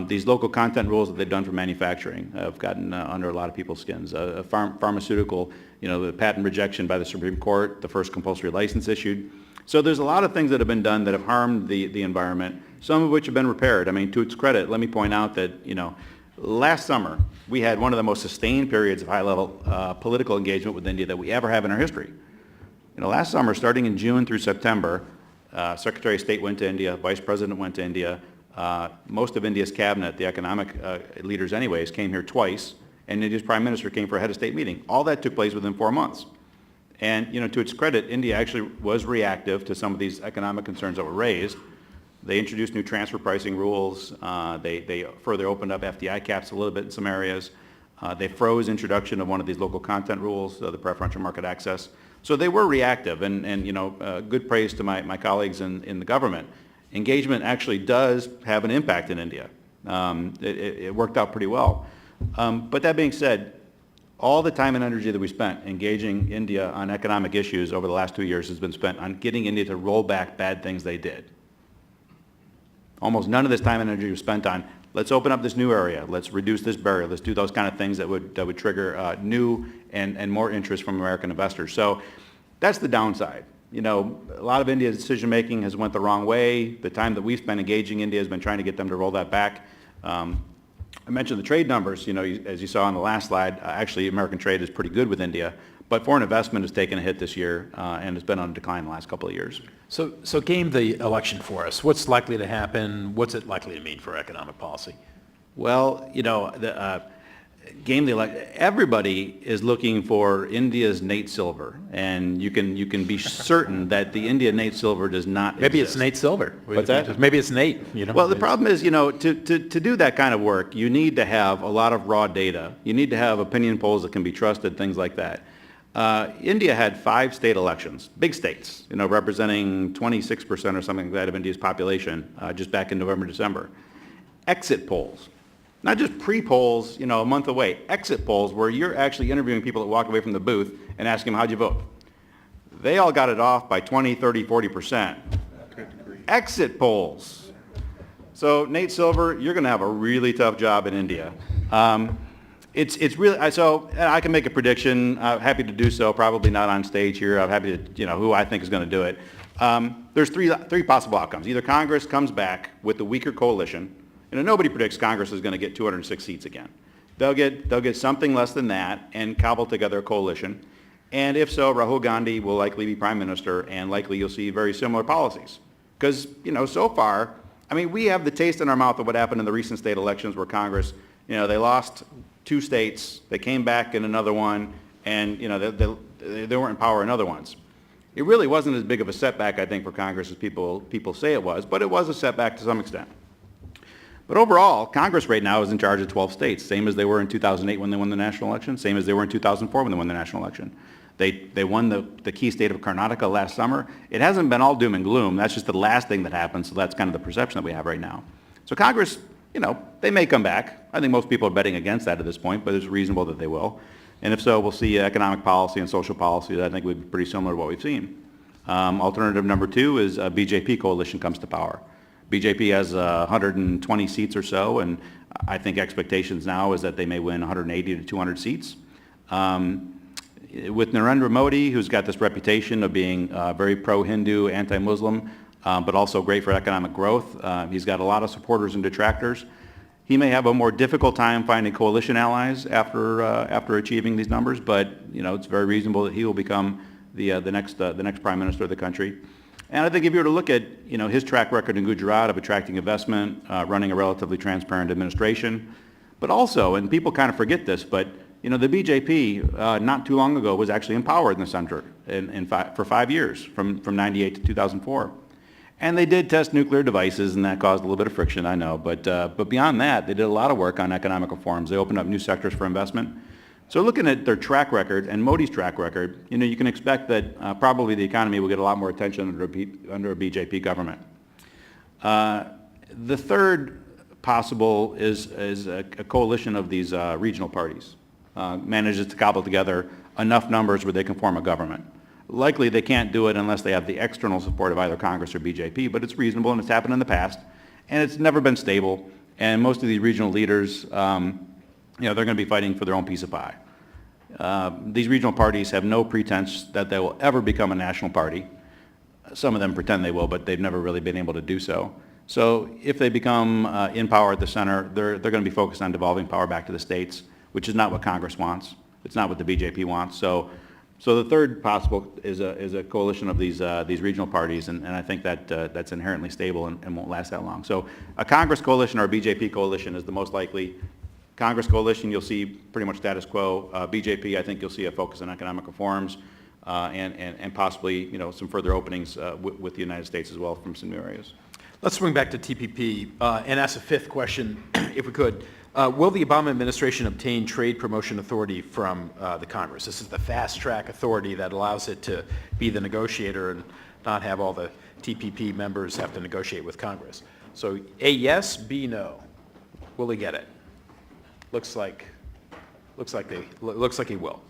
These local content rules that they've done for manufacturing have gotten under a lot of people's skins. Pharmaceutical, you know, the patent rejection by the Supreme Court, the first compulsory license issued. So there's a lot of things that have been done that have harmed the environment, some of which have been repaired. I mean, to its credit, let me point out that, you know, last summer, we had one of the most sustained periods of high-level political engagement with India that we ever have in our history. You know, last summer, starting in June through September, Secretary of State went to India, Vice President went to India, most of India's cabinet, the economic leaders anyways, came here twice, and India's Prime Minister came for a head of state meeting. All that took place within 4 months. And, to its credit, India actually was reactive to some of these economic concerns that were raised. They introduced new transfer pricing rules. They further opened up FDI caps a little bit in some areas. They froze introduction of one of these local content rules, the preferential market access. So they were reactive, and good praise to my colleagues in the government. Engagement actually does have an impact in India. It worked out pretty well. But that being said, all the time and energy that we spent engaging India on economic issues over the last 2 years has been spent on getting India to roll back bad things they did. Almost none of this time and energy was spent on, let's open up this new area, let's reduce this barrier, let's do those kind of things that would trigger new and more interest from American investors. So that's the downside. A lot of India's decision-making has went the wrong way. The time that we've spent engaging India has been trying to get them to roll that back. I mentioned the trade numbers. As you saw on the last slide, actually American trade is pretty good with India, but foreign investment has taken a hit this year and has been on a decline the last couple of years. So game the election for us. What's likely to happen? What's it likely to mean for economic policy? Well, game the election. Everybody is looking for India's Nate Silver, and you can be certain that the India Nate Silver does not Maybe exist. it's Nate Silver. What's that? Maybe it's Nate. Well, the problem is, to do that kind of work, you need to have a lot of raw data. You need to have opinion polls that can be trusted, things like that. India had 5 state elections, big states, representing 26% or something like that of India's population, just back in November, December. Exit polls. Not just pre-polls, a month away. Exit polls where you're actually interviewing people that walk away from the booth and asking them, how'd you vote? They all got it off by 20, 30, 40%. Exit polls. So Nate Silver, you're going to have a really tough job in India. It's really, so I can make a prediction. I'm happy to do so, probably not on stage here. I'm happy to, who I think is going to do it. There's three possible outcomes. Either Congress comes back with the weaker coalition. Nobody predicts Congress is going to get 206 seats again. They'll get something less than that and cobble together a coalition. And if so, Rahul Gandhi will likely be prime minister, and likely you'll see very similar policies. Because, so far, we have the taste in our mouth of what happened in the recent state elections where Congress, they lost 2 states, they came back in another one, and, they weren't in power in other ones. It really wasn't as big of a setback, I think, for Congress as people say it was, but it was a setback to some extent. But overall, Congress right now is in charge of 12 states, same as they were in 2008 when they won the national election, same as they were in 2004 when they won the national election. They won the key state of Karnataka last summer. It hasn't been all doom and gloom. That's just the last thing that happened, so that's kind of the perception that we have right now. So Congress, they may come back. I think most people are betting against that at this point, but it's reasonable that they will. And if so, we'll see economic policy and social policy that I think would be pretty similar to what we've seen. Alternative number 2 is a BJP coalition comes to power. BJP has 120 seats or so, and I think expectations now is that they may win 180 to 200 seats. With Narendra Modi, who's got this reputation of being very pro-Hindu, anti-Muslim, but also great for economic growth, he's got a lot of supporters and detractors. He may have a more difficult time finding coalition allies after achieving these numbers, but it's very reasonable that he will become the next prime minister of the country. And I think if you were to look at his track record in Gujarat of attracting investment, running a relatively transparent administration, but also, and people kind of forget this, but the BJP not too long ago was actually in power in the center for 5 years, from 98 to 2004. And they did test nuclear devices, and that caused a little bit of friction, I know. But beyond that, they did a lot of work on economic reforms. They opened up new sectors for investment. So looking at their track record and Modi's track record, you can expect that probably the economy will get a lot more attention under a BJP government. The third possible is a coalition of these regional parties. Manages to cobble together enough numbers where they can form a government. Likely they can't do it unless they have the external support of either Congress or BJP, but it's reasonable and it's happened in the past, and it's never been stable. And most of these regional leaders, they're going to be fighting for their own piece of pie. These regional parties have no pretense that they will ever become a national party. Some of them pretend they will, but they've never really been able to do so. So if they become in power at the center, they're going to be focused on devolving power back to the states, which is not what Congress wants. It's not what the BJP wants. So the third possible is a coalition of these regional parties, and I think that that's inherently stable and won't last that long. So a Congress coalition or a BJP coalition is the most likely. Congress coalition, you'll see pretty much status quo. BJP, I think you'll see a focus on economic reforms. and possibly, some further openings with the United States as well from some new areas. Let's swing back to TPP and ask a fifth question, if we could. Will the Obama administration obtain trade promotion authority from the Congress? This is the fast-track authority that allows it to be the negotiator and not have all the TPP members have to negotiate with Congress. So A, yes, B, no. Will he get it? Looks like he will.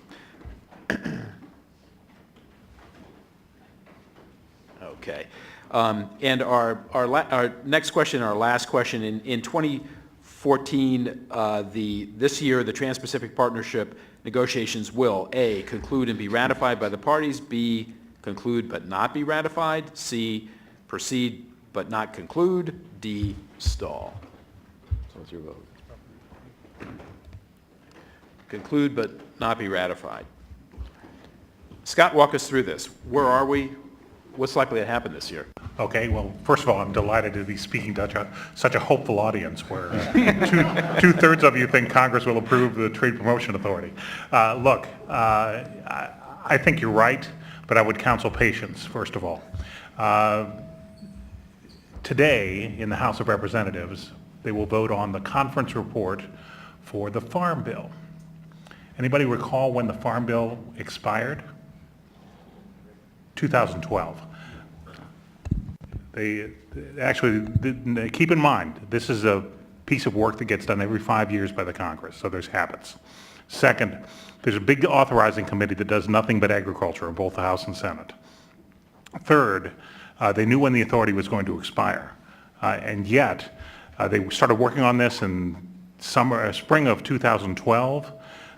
Okay. And our next question, our last question, in 2014, this year, the Trans-Pacific Partnership negotiations will, A, conclude and be ratified by the parties, B, conclude but not be ratified, C, proceed but not conclude, D, stall. So what's your vote? Conclude but not be ratified. Scott, walk us through this. Where are we? What's likely to happen this year? Okay, well, first of all, I'm delighted to be speaking to such a hopeful audience where two-thirds of you think Congress will approve the Trade Promotion Authority. Look, I think you're right, but I would counsel patience, first of all. Today, in the House of Representatives, they will vote on the conference report for the Farm Bill. Anybody recall when the Farm Bill expired? 2012. Keep in mind, this is a piece of work that gets done every 5 years by the Congress, so there's habits. Second, there's a big authorizing committee that does nothing but agriculture in both the House and Senate. Third, they knew when the authority was going to expire, and yet they started working on this in spring of 2012.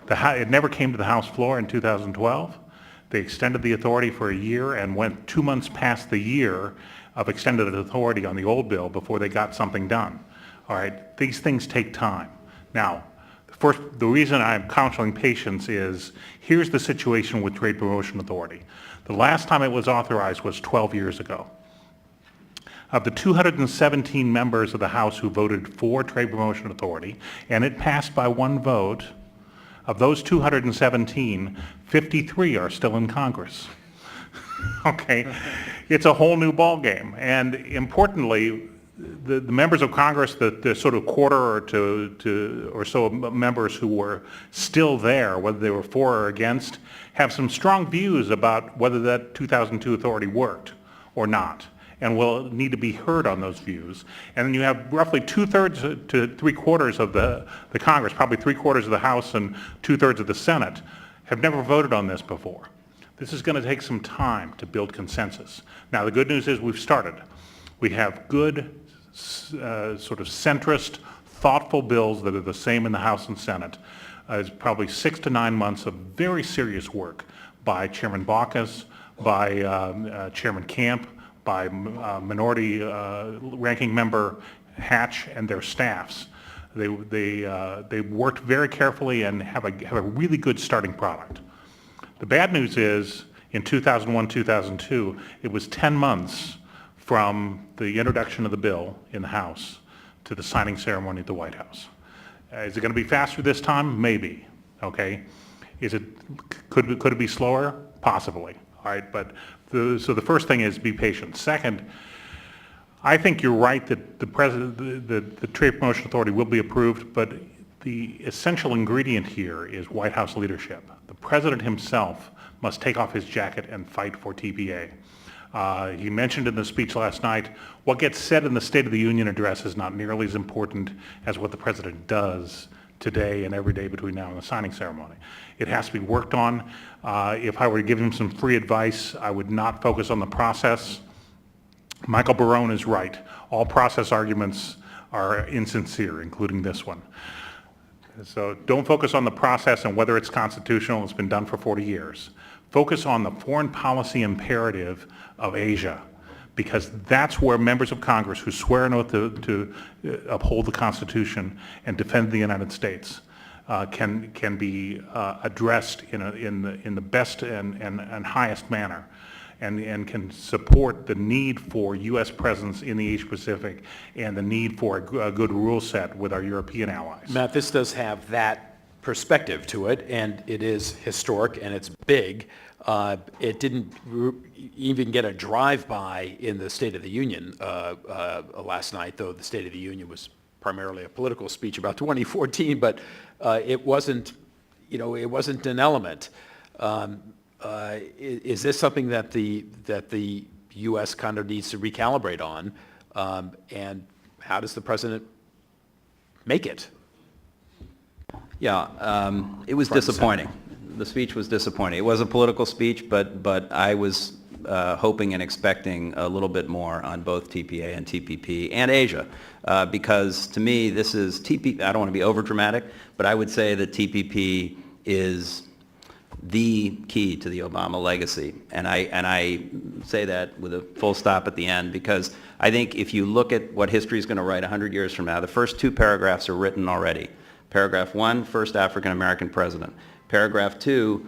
It never came to the House floor in 2012. They extended the authority for a year and went 2 months past the year of extended authority on the old bill before they got something done. All right, these things take time. Now, the reason I'm counseling patience is, here's the situation with Trade Promotion Authority. The last time it was authorized was 12 years ago. Of the 217 members of the House who voted for Trade Promotion Authority, and it passed by one vote, of those 217, 53 are still in Congress. Okay, it's a whole new ballgame. And importantly, the members of Congress, the sort of quarter or so of members who were still there, whether they were for or against, have some strong views about whether that 2002 authority worked or not, and will need to be heard on those views. And then you have roughly 2/3 to 3/4 of the Congress, probably 3/4 of the House and 2/3 of the Senate, have never voted on this before. This is going to take some time to build consensus. Now, the good news is we've started. We have good, sort of centrist, thoughtful bills that are the same in the House and Senate. It's probably 6 to 9 months of very serious work by Chairman Baucus, by Chairman Camp, by Minority Ranking Member Hatch and their staffs. They worked very carefully and have a really good starting product. The bad news is, in 2001, 2002, it was 10 months from the introduction of the bill in the House to the signing ceremony at the White House. Is it going to be faster this time? Maybe. Okay. Could it be slower? Possibly. All right. But so the first thing is be patient. Second, I think you're right that the Trade Promotion Authority will be approved, but the essential ingredient here is White House leadership. The President himself must take off his jacket and fight for TPA. He mentioned in the speech last night, what gets said in the State of the Union address is not nearly as important as what the President does today and every day between now and the signing ceremony. It has to be worked on. If I were to give him some free advice, I would not focus on the process. Michael Barone is right. All process arguments are insincere, including this one. So don't focus on the process and whether it's constitutional. It's been done for 40 years. Focus on the foreign policy imperative of Asia, because that's where members of Congress who swear an oath to uphold the Constitution and defend the United States can be addressed in the best and highest manner, and can support the need for U.S. presence in the Asia-Pacific and the need for a good rule set with our European allies. Matt, this does have that perspective to it, and it is historic and it's big. It didn't even get a drive-by in the State of the Union last night, though the State of the Union was primarily a political speech about 2014, but it wasn't, it wasn't an element. Is this something that the U.S. kind of needs to recalibrate on, and how does the president make it? Yeah, it was disappointing. The speech was disappointing. It was a political speech, but I was hoping and expecting a little bit more on both TPA and TPP and Asia, because to me this is TPP. I don't want to be overdramatic, but I would say that TPP is the key to the Obama legacy, and I say that with a full stop at the end, because I think if you look at what history is going to write 100 years from now, the first two paragraphs are written already. Paragraph 1, first African American president. Paragraph 2,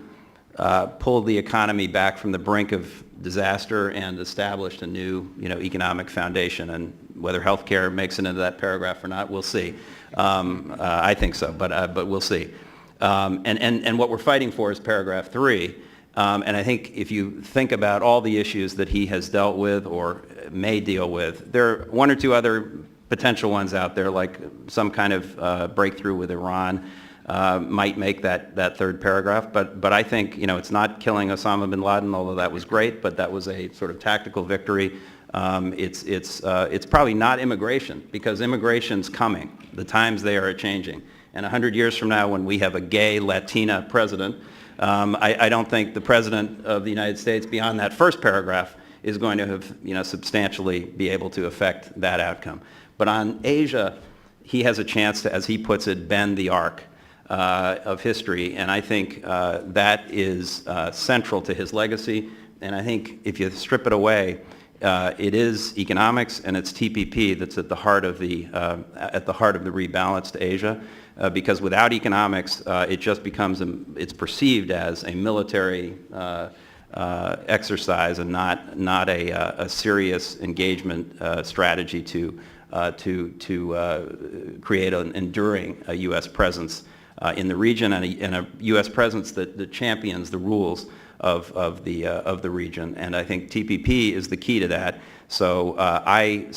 pulled the economy back from the brink of disaster and established a new, economic foundation. And whether healthcare makes it into that paragraph or not, we'll see. I think so, but we'll see. And what we're fighting for is paragraph 3. And I think if you think about all the issues that he has dealt with or may deal with, there are one or two other potential ones out there, like some kind of breakthrough with Iran might make that third paragraph. But I think, it's not killing Osama bin Laden, although that was great, but that was a sort of tactical victory. It's probably not immigration, because immigration's coming. The times they are changing. And 100 years from now, when we have a gay Latina president, I don't think the President of the United States, beyond that first paragraph, is going to have, substantially be able to affect that outcome. But on Asia, he has a chance to, as he puts it, bend the arc of history, and I think that is central to his legacy. And I think if you strip it away, it is economics and it's TPP that's at the heart of the rebalanced Asia. Because without economics, it just becomes it's perceived as a military exercise and not a serious engagement strategy to create an enduring U.S. presence in the region, and a U.S. presence that champions the rules of the region. And I think TPP is the key to that. So I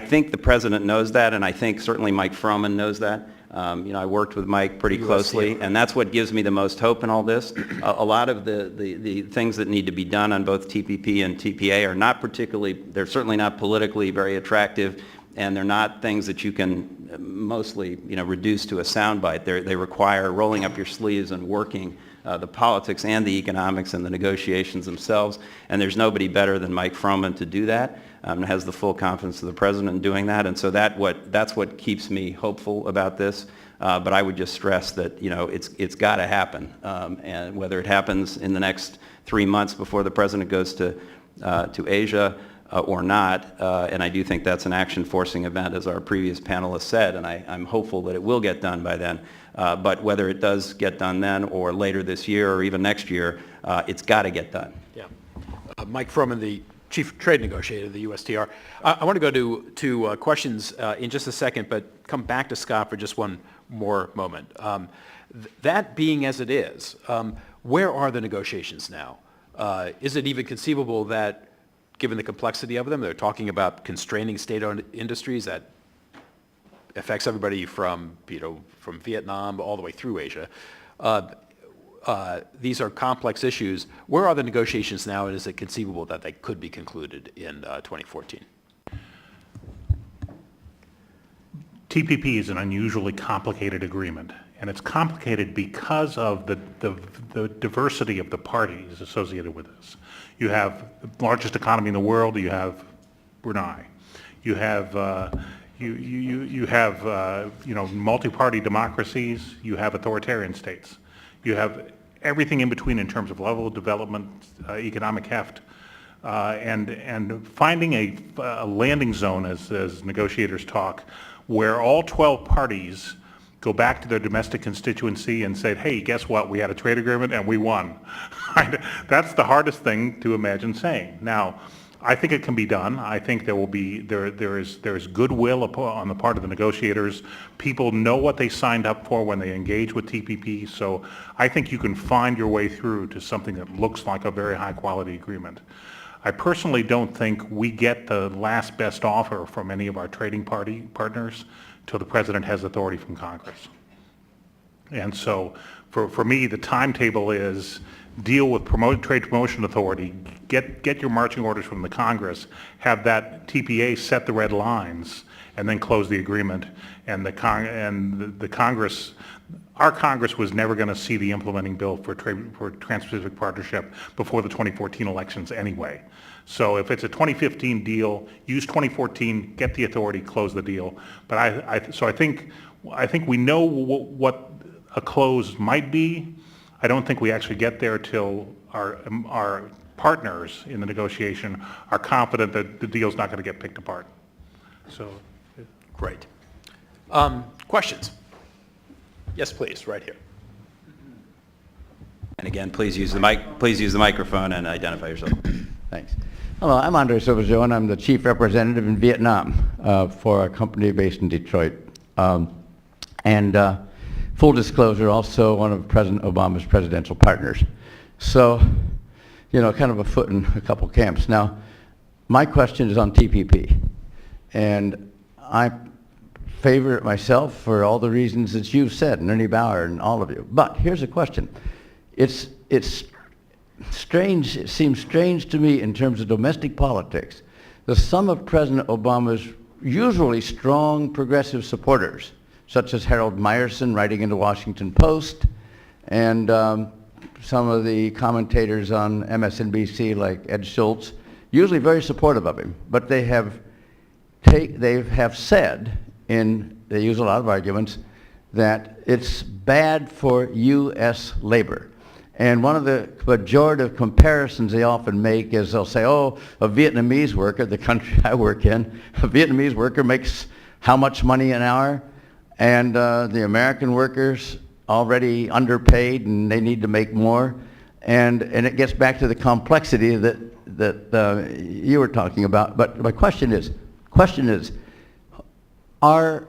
think the president knows that, and I think certainly Mike Froman knows that. I worked with Mike pretty closely, and that's what gives me the most hope in all this. A lot of the things that need to be done on both TPP and TPA are not particularly, they're certainly not politically very attractive, and they're not things that you can mostly, reduce to a soundbite. They require rolling up your sleeves and working the politics and the economics and the negotiations themselves, and there's nobody better than Mike Froman to do that. Has the full confidence of the president in doing that, and so that's what keeps me hopeful about this. But I would just stress that it's got to happen, and whether it happens in the next 3 months before the president goes to Asia or not, and I do think that's an action-forcing event, as our previous panelists said, and I'm hopeful that it will get done by then. But whether it does get done then or later this year or even next year, it's got to get done. Yeah, Mike Froman, the Chief Trade Negotiator of the USTR. I want to go to questions in just a second, but come back to Scott for just one more moment. That being as it is, where are the negotiations now? Is it even conceivable that, given the complexity of them, they're talking about constraining state-owned industries that affects everybody from Vietnam all the way through Asia? These are complex issues. Where are the negotiations now, and is it conceivable that they could be concluded in 2014? TPP is an unusually complicated agreement, and it's complicated because of the diversity of the parties associated with this. You have the largest economy in the world. You have Brunei. You have multi-party democracies. You have authoritarian states. You have everything in between in terms of level of development, economic heft, and finding a landing zone, as negotiators talk, where all 12 parties go back to their domestic constituency and say, hey, guess what? We had a trade agreement and we won. That's the hardest thing to imagine saying. Now, I think it can be done. I think there will be, there is goodwill on the part of the negotiators. People know what they signed up for when they engage with TPP, so I think you can find your way through to something that looks like a very high quality agreement. I personally don't think we get the last best offer from any of our trading partners till the President has authority from Congress. And so for me, the timetable is deal with Trade Promotion Authority, get your marching orders from the Congress, have that TPA set the red lines, and then close the agreement. And the Congress, our Congress was never going to see the implementing bill for Trans-Pacific Partnership before the 2014 elections anyway. So if it's a 2015 deal, use 2014, get the authority, close the deal. But I think we know what a close might be. I don't think we actually get there till our partners in the negotiation are confident that the deal's not going to get picked apart. So, Great. Questions? Yes, please, right here. And again, please use the microphone and identify yourself. Thanks. Hello, I'm Andre Silverzo, and I'm the Chief Representative in Vietnam for a company based in Detroit. Full disclosure, also one of President Obama's presidential partners. So, you know, kind of a foot in a couple camps. Now, my question is on TPP, and I favor it myself for all the reasons that you've said, and Ernie Bauer and all of you. But here's a question. It's strange, it seems strange to me in terms of domestic politics, that some of President Obama's usually strong progressive supporters, such as Harold Meyerson writing in the Washington Post, and some of the commentators on MSNBC like Ed Schultz, usually very supportive of him. But they have said, they use a lot of arguments, that it's bad for U.S. labor. And one of the pejorative comparisons they often make is they'll say, oh, a Vietnamese worker, the country I work in, a Vietnamese worker makes how much money an hour? And the American workers already underpaid and they need to make more. And it gets back to the complexity that you were talking about. But my question is, are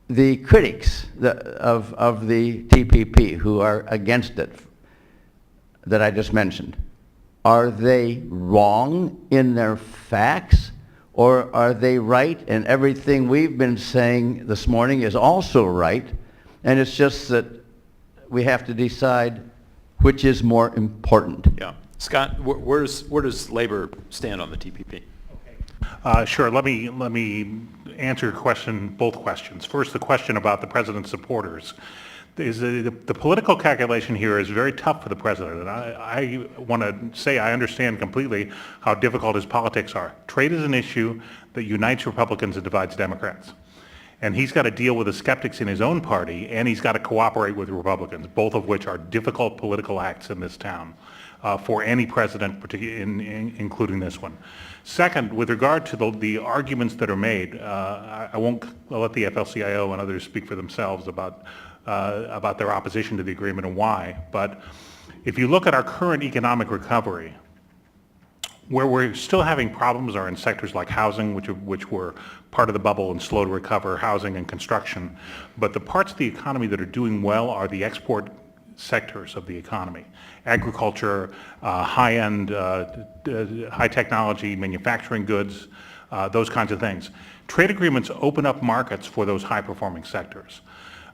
the critics of the TPP who are against it that I just mentioned, are they wrong in their facts? Or are they right and everything we've been saying this morning is also right, and it's just that we have to decide which is more important? Yeah. Scott, where does labor stand on the TPP? Sure. Let me answer your question, both questions. First, the question about the president's supporters. The political calculation here is very tough for the president, and I want to say I understand completely how difficult his politics are. Trade is an issue that unites Republicans and divides Democrats. And he's got to deal with the skeptics in his own party, and he's got to cooperate with Republicans, both of which are difficult political acts in this town for any president, including this one. Second, with regard to the arguments that are made, I'll let the AFL-CIO and others speak for themselves about their opposition to the agreement and why. But if you look at our current economic recovery, where we're still having problems are in sectors like housing, which were part of the bubble and slow to recover, housing and construction. But the parts of the economy that are doing well are the export sectors of the economy. Agriculture, high-end, high technology, manufacturing goods, those kinds of things. Trade agreements open up markets for those high-performing sectors.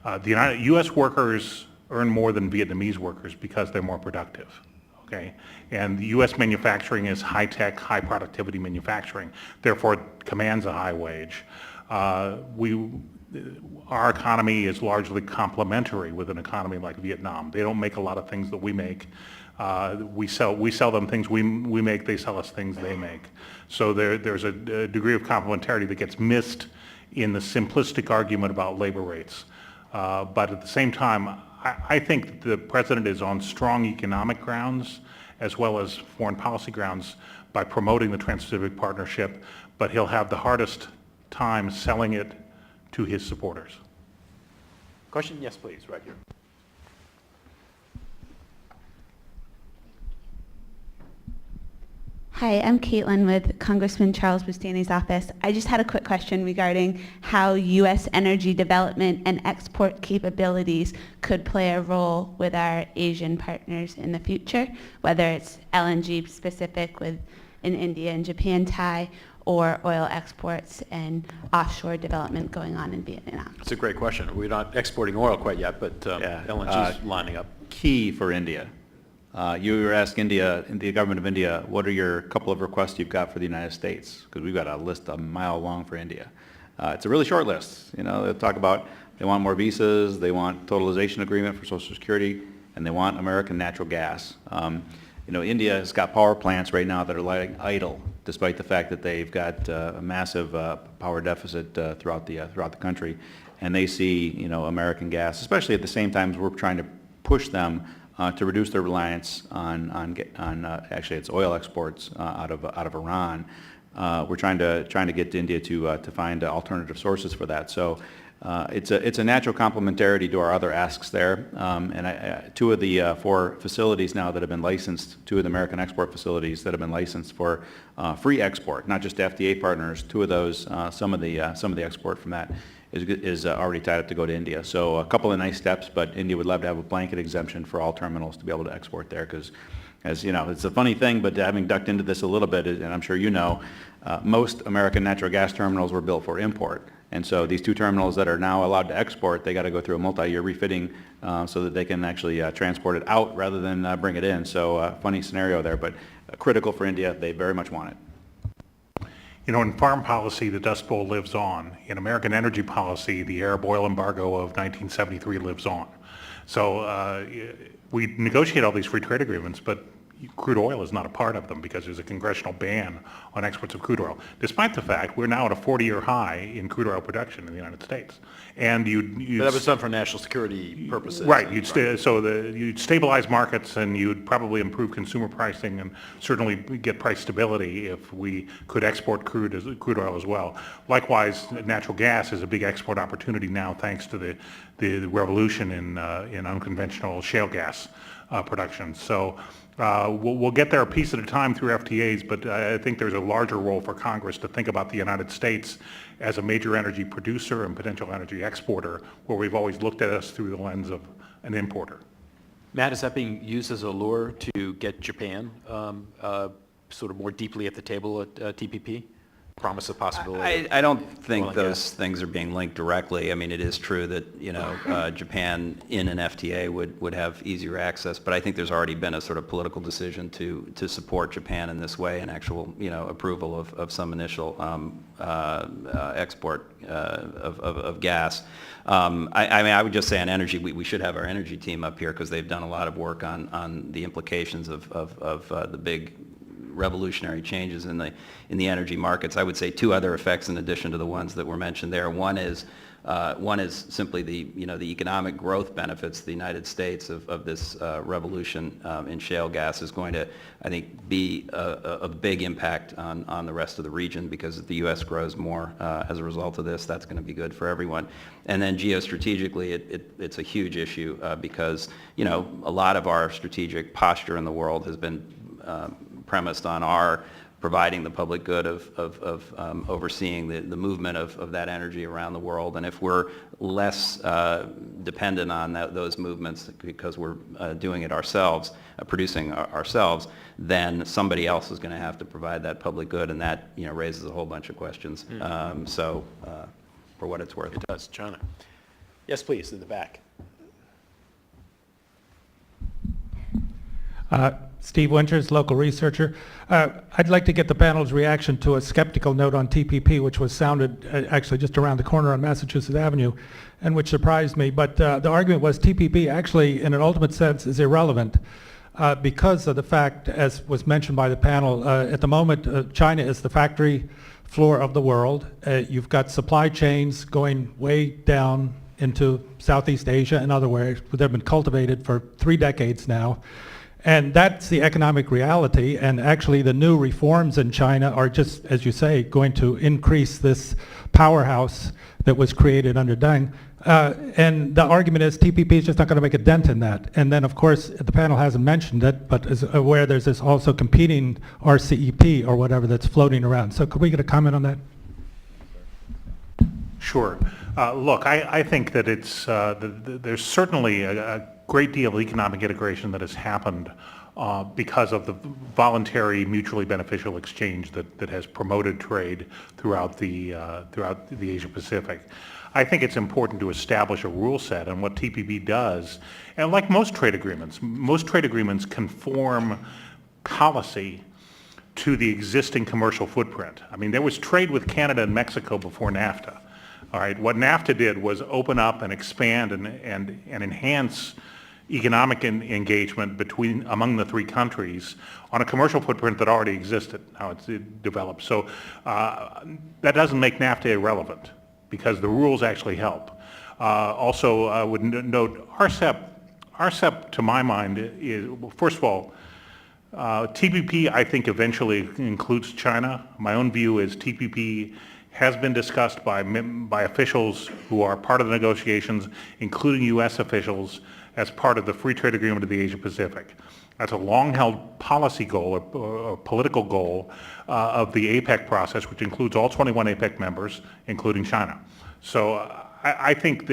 The U.S. workers earn more than Vietnamese workers because they're more productive, okay? And the U.S. manufacturing is high-tech, high-productivity manufacturing, therefore it commands a high wage. Our economy is largely complementary with an economy like Vietnam. They don't make a lot of things that we make. We sell them things we make, they sell us things they make. So there's a degree of complementarity that gets missed in the simplistic argument about labor rates. But at the same time, I think that the president is on strong economic grounds as well as foreign policy grounds by promoting the Trans-Pacific Partnership, but he'll have the hardest time selling it to his supporters. Question? Yes, please, right here. Hi, I'm Caitlin with Congressman Charles Bustani's office. I just had a quick question regarding how U.S. energy development and export capabilities could play a role with our Asian partners in the future, whether it's LNG specific with in India and Japan tie, or oil exports and offshore development going on in Vietnam. It's a great question. We're not exporting oil quite yet, but LNG's lining up. Key for India. You were asking the government of India, what are your couple of requests you've got for the United States? Because we've got a list a mile long for India. It's a really short list. You know, they talk about they want more visas, they want totalization agreement for Social Security, and they want American natural gas. You know, India has got power plants right now that are lying idle, despite the fact that they've got a massive power deficit throughout the country, and they see, you know, American gas, especially at the same time as we're trying to push them to reduce their reliance on actually it's oil exports out of Iran. We're trying to get India to find alternative sources for that. So it's a natural complementarity to our other asks there. And two of the 4 facilities now that have been licensed, 2 of the American export facilities that have been licensed for free export, not just FDA partners. 2 of those, some of the export from that is already tied up to go to India. So a couple of nice steps, but India would love to have a blanket exemption for all terminals to be able to export there, because, as you know, it's a funny thing, but having ducked into this a little bit, and I'm sure you know, most American natural gas terminals were built for import. And so these 2 terminals that are now allowed to export, they got to go through a multi-year refitting so that they can actually transport it out rather than bring it in. So funny scenario there, but critical for India. They very much want it. You know, in foreign policy, the Dust Bowl lives on. In American energy policy, the Arab oil embargo of 1973 lives on. So we negotiate all these free trade agreements, but crude oil is not a part of them because there's a congressional ban on exports of crude oil, despite the fact we're now at a 40-year high in crude oil production in the United States. And But that was done for national security purposes. Right. You'd stabilize markets, and you'd probably improve consumer pricing and certainly get price stability if we could export crude oil as well. Likewise, natural gas is a big export opportunity now thanks to the revolution in unconventional shale gas production. So we'll get there a piece at a time through FTAs, but I think there's a larger role for Congress to think about the United States as a major energy producer and potential energy exporter, where we've always looked at us through the lens of an importer. Matt, is that being used as a lure to get Japan sort of more deeply at the table at TPP? Promise of possibility? I don't think those things are being linked directly. I mean, it is true that, you know, Japan in an FTA would have easier access, but I think there's already been a sort of political decision to support Japan in this way and actual, you know, approval of some initial export of gas. I mean, I would just say on energy, we should have our energy team up here because they've done a lot of work on the implications of the big revolutionary changes in the energy markets. I would say 2 other effects in addition to the ones that were mentioned there. One is simply the economic growth benefits of the United States of this revolution in shale gas is going to, I think, be a big impact on the rest of the region, because if the U.S. grows more as a result of this, that's going to be good for everyone. And then geostrategically, it's a huge issue because, you know, a lot of our strategic posture in the world has been premised on our providing the public good of overseeing the movement of that energy around the world. And if we're less dependent on those movements because we're doing it ourselves, producing ourselves, then somebody else is going to have to provide that public good, and that, you know, raises a whole bunch of questions. So for what it's worth. It does. China. Yes, please, in the back. Steve Winters, local researcher. I'd like to get the panel's reaction to a skeptical note on TPP, which was sounded actually just around the corner on Massachusetts Avenue, and which surprised me. But the argument was TPP actually, in an ultimate sense, is irrelevant because of the fact, as was mentioned by the panel, at the moment, China is the factory floor of the world. You've got supply chains going way down into Southeast Asia and other ways that have been cultivated for 3 decades now. And that's the economic reality, and actually the new reforms in China are just, as you say, going to increase this powerhouse that was created under Deng. And the argument is TPP is just not going to make a dent in that. And then, of course, the panel hasn't mentioned it, but is aware there's this also competing RCEP or whatever that's floating around. So could we get a comment on that? Sure. Look, I think that it's, there's certainly a great deal of economic integration that has happened because of the voluntary, mutually beneficial exchange that has promoted trade throughout the Asia Pacific. I think it's important to establish a rule set, and what TPP does, and like most trade agreements conform policy to the existing commercial footprint. I mean, there was trade with Canada and Mexico before NAFTA. All right, what NAFTA did was open up and expand and enhance economic engagement among the three countries on a commercial footprint that already existed, how it's developed. So that doesn't make NAFTA irrelevant because the rules actually help. Also, I would note RCEP, to my mind, is, well, first of all, TPP, I think, eventually includes China. My own view is TPP has been discussed by officials who are part of the negotiations, including U.S. officials, as part of the free trade agreement of the Asia Pacific. That's a long-held policy goal or political goal of the APEC process, which includes all 21 APEC members, including China. So I think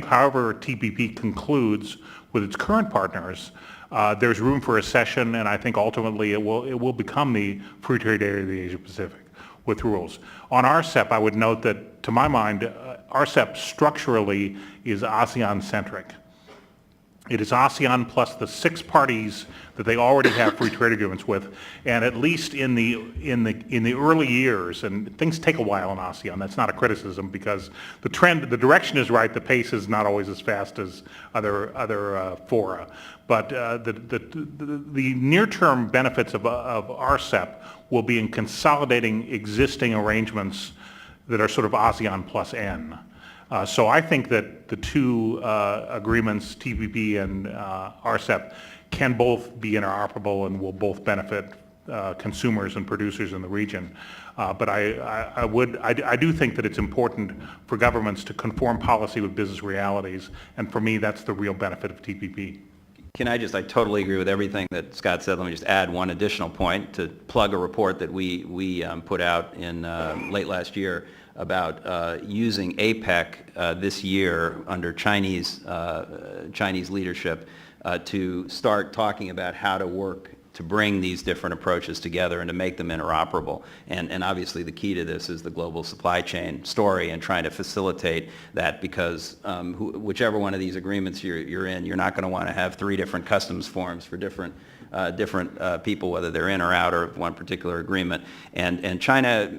however TPP concludes with its current partners, there's room for accession, and I think ultimately it will become the free trade area of the Asia Pacific with rules. On RCEP, I would note that, to my mind, RCEP structurally is ASEAN-centric. It is ASEAN plus the 6 parties that they already have free trade agreements with, and at least in the early years, and things take a while in ASEAN. That's not a criticism because the direction is right. The pace is not always as fast as other fora, but the near-term benefits of RCEP will be in consolidating existing arrangements that are sort of ASEAN plus N. So I think that the two agreements, TPP and RCEP, can both be interoperable and will both benefit consumers and producers in the region. But I do think that it's important for governments to conform policy with business realities, and for me, that's the real benefit of TPP. I totally agree with everything that Scott said. Let me just add one additional point to plug a report that we put out in late last year about using APEC this year under Chinese leadership to start talking about how to work to bring these different approaches together and to make them interoperable. And obviously the key to this is the global supply chain story and trying to facilitate that, because whichever one of these agreements you're in, you're not going to want to have 3 different customs forms for different people, whether they're in or out of one particular agreement. And China,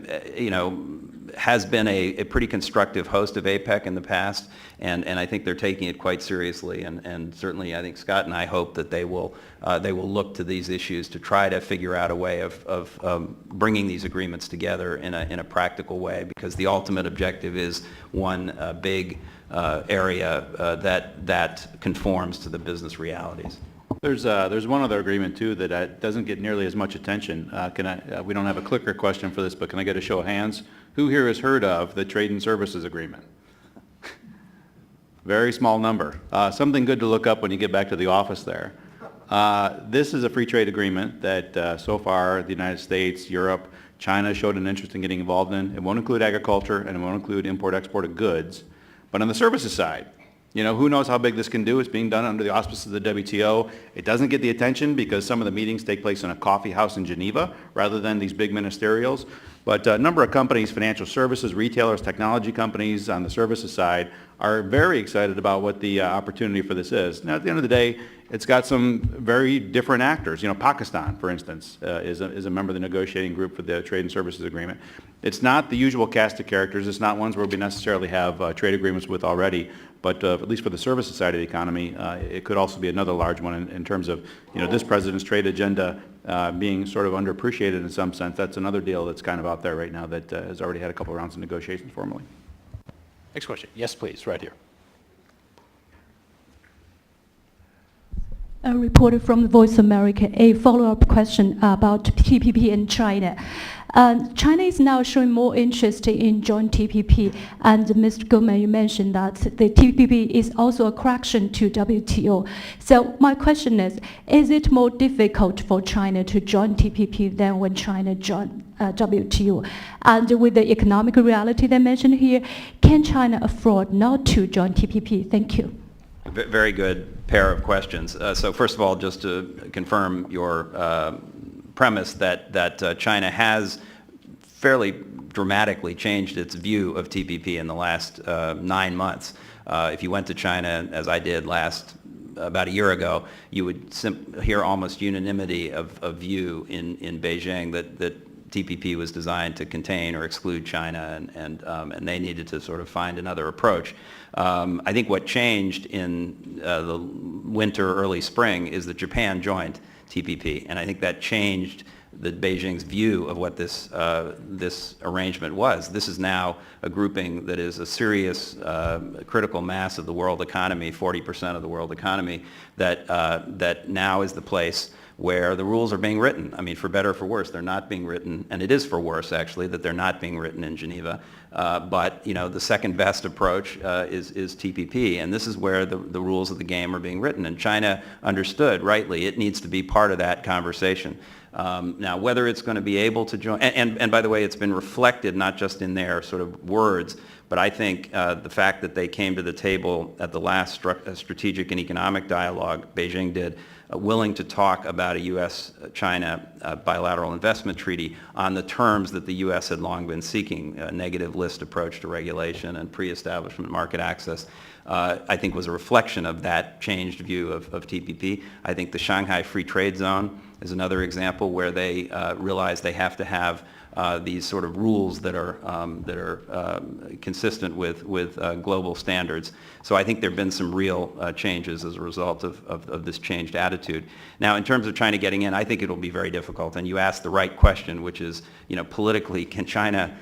has been a pretty constructive host of APEC in the past, and I think they're taking it quite seriously. And certainly, I think Scott and I hope that they will look to these issues to try to figure out a way of bringing these agreements together in a practical way, because the ultimate objective is one big area that conforms to the business realities. There's one other agreement too that doesn't get nearly as much attention. We don't have a clicker question for this, but can I get a show of hands? Who here has heard of the Trade and Services Agreement? Very small number. Something good to look up when you get back to the office there. This is a free trade agreement that so far the United States, Europe, China showed an interest in getting involved in. It won't include agriculture and it won't include import-export of goods. But on the services side, who knows how big this can do? It's being done under the auspices of the WTO. It doesn't get the attention because some of the meetings take place in a coffee house in Geneva rather than these big ministerials. But a number of companies, financial services, retailers, technology companies on the services side are very excited about what the opportunity for this is. Now, at the end of the day, it's got some very different actors. Pakistan, for instance, is a member of the negotiating group for the Trade and Services Agreement. It's not the usual cast of characters. It's not ones where we necessarily have trade agreements with already. But at least for the services side of the economy, it could also be another large one in terms of, this president's trade agenda being sort of underappreciated in some sense. That's another deal that's kind of out there right now that has already had a couple of rounds of negotiations formally. Next question. Yes, please, right here. A reporter from the Voice of America. A follow-up question about TPP in China. China is now showing more interest in joint TPP, and Mr. Goodman, you mentioned that the TPP is also a correction to WTO. So my question is it more difficult for China to join TPP than when China joined WTO? And with the economic reality they mentioned here, can China afford not to join TPP? Thank you. Very good pair of questions. So first of all, just to confirm your premise that China has fairly dramatically changed its view of TPP in the last 9 months. If you went to China, as I did about a year ago, you would hear almost unanimity of view in Beijing that TPP was designed to contain or exclude China, and they needed to sort of find another approach. I think what changed in the winter, early spring is that Japan joined TPP, and I think that changed Beijing's view of what this arrangement was. This is now a grouping that is a serious critical mass of the world economy, 40% of the world economy, that now is the place where the rules are being written. I mean, for better or for worse, they're not being written, and it is for worse, actually, that they're not being written in Geneva. But, you know, the second best approach is TPP, and this is where the rules of the game are being written. And China understood, rightly, it needs to be part of that conversation. Now, whether it's going to be able to join, and by the way, it's been reflected not just in their sort of words, but I think the fact that they came to the table at the last strategic and economic dialogue, Beijing did, willing to talk about a U.S.-China bilateral investment treaty on the terms that the U.S. had long been seeking, a negative list approach to regulation and pre-establishment market access, I think was a reflection of that changed view of TPP. I think the Shanghai Free Trade Zone is another example where they realize they have to have these sort of rules that are consistent with global standards. So I think there have been some real changes as a result of this changed attitude. Now, in terms of China getting in, I think it will be very difficult. And you asked the right question, which is, you know, politically, can China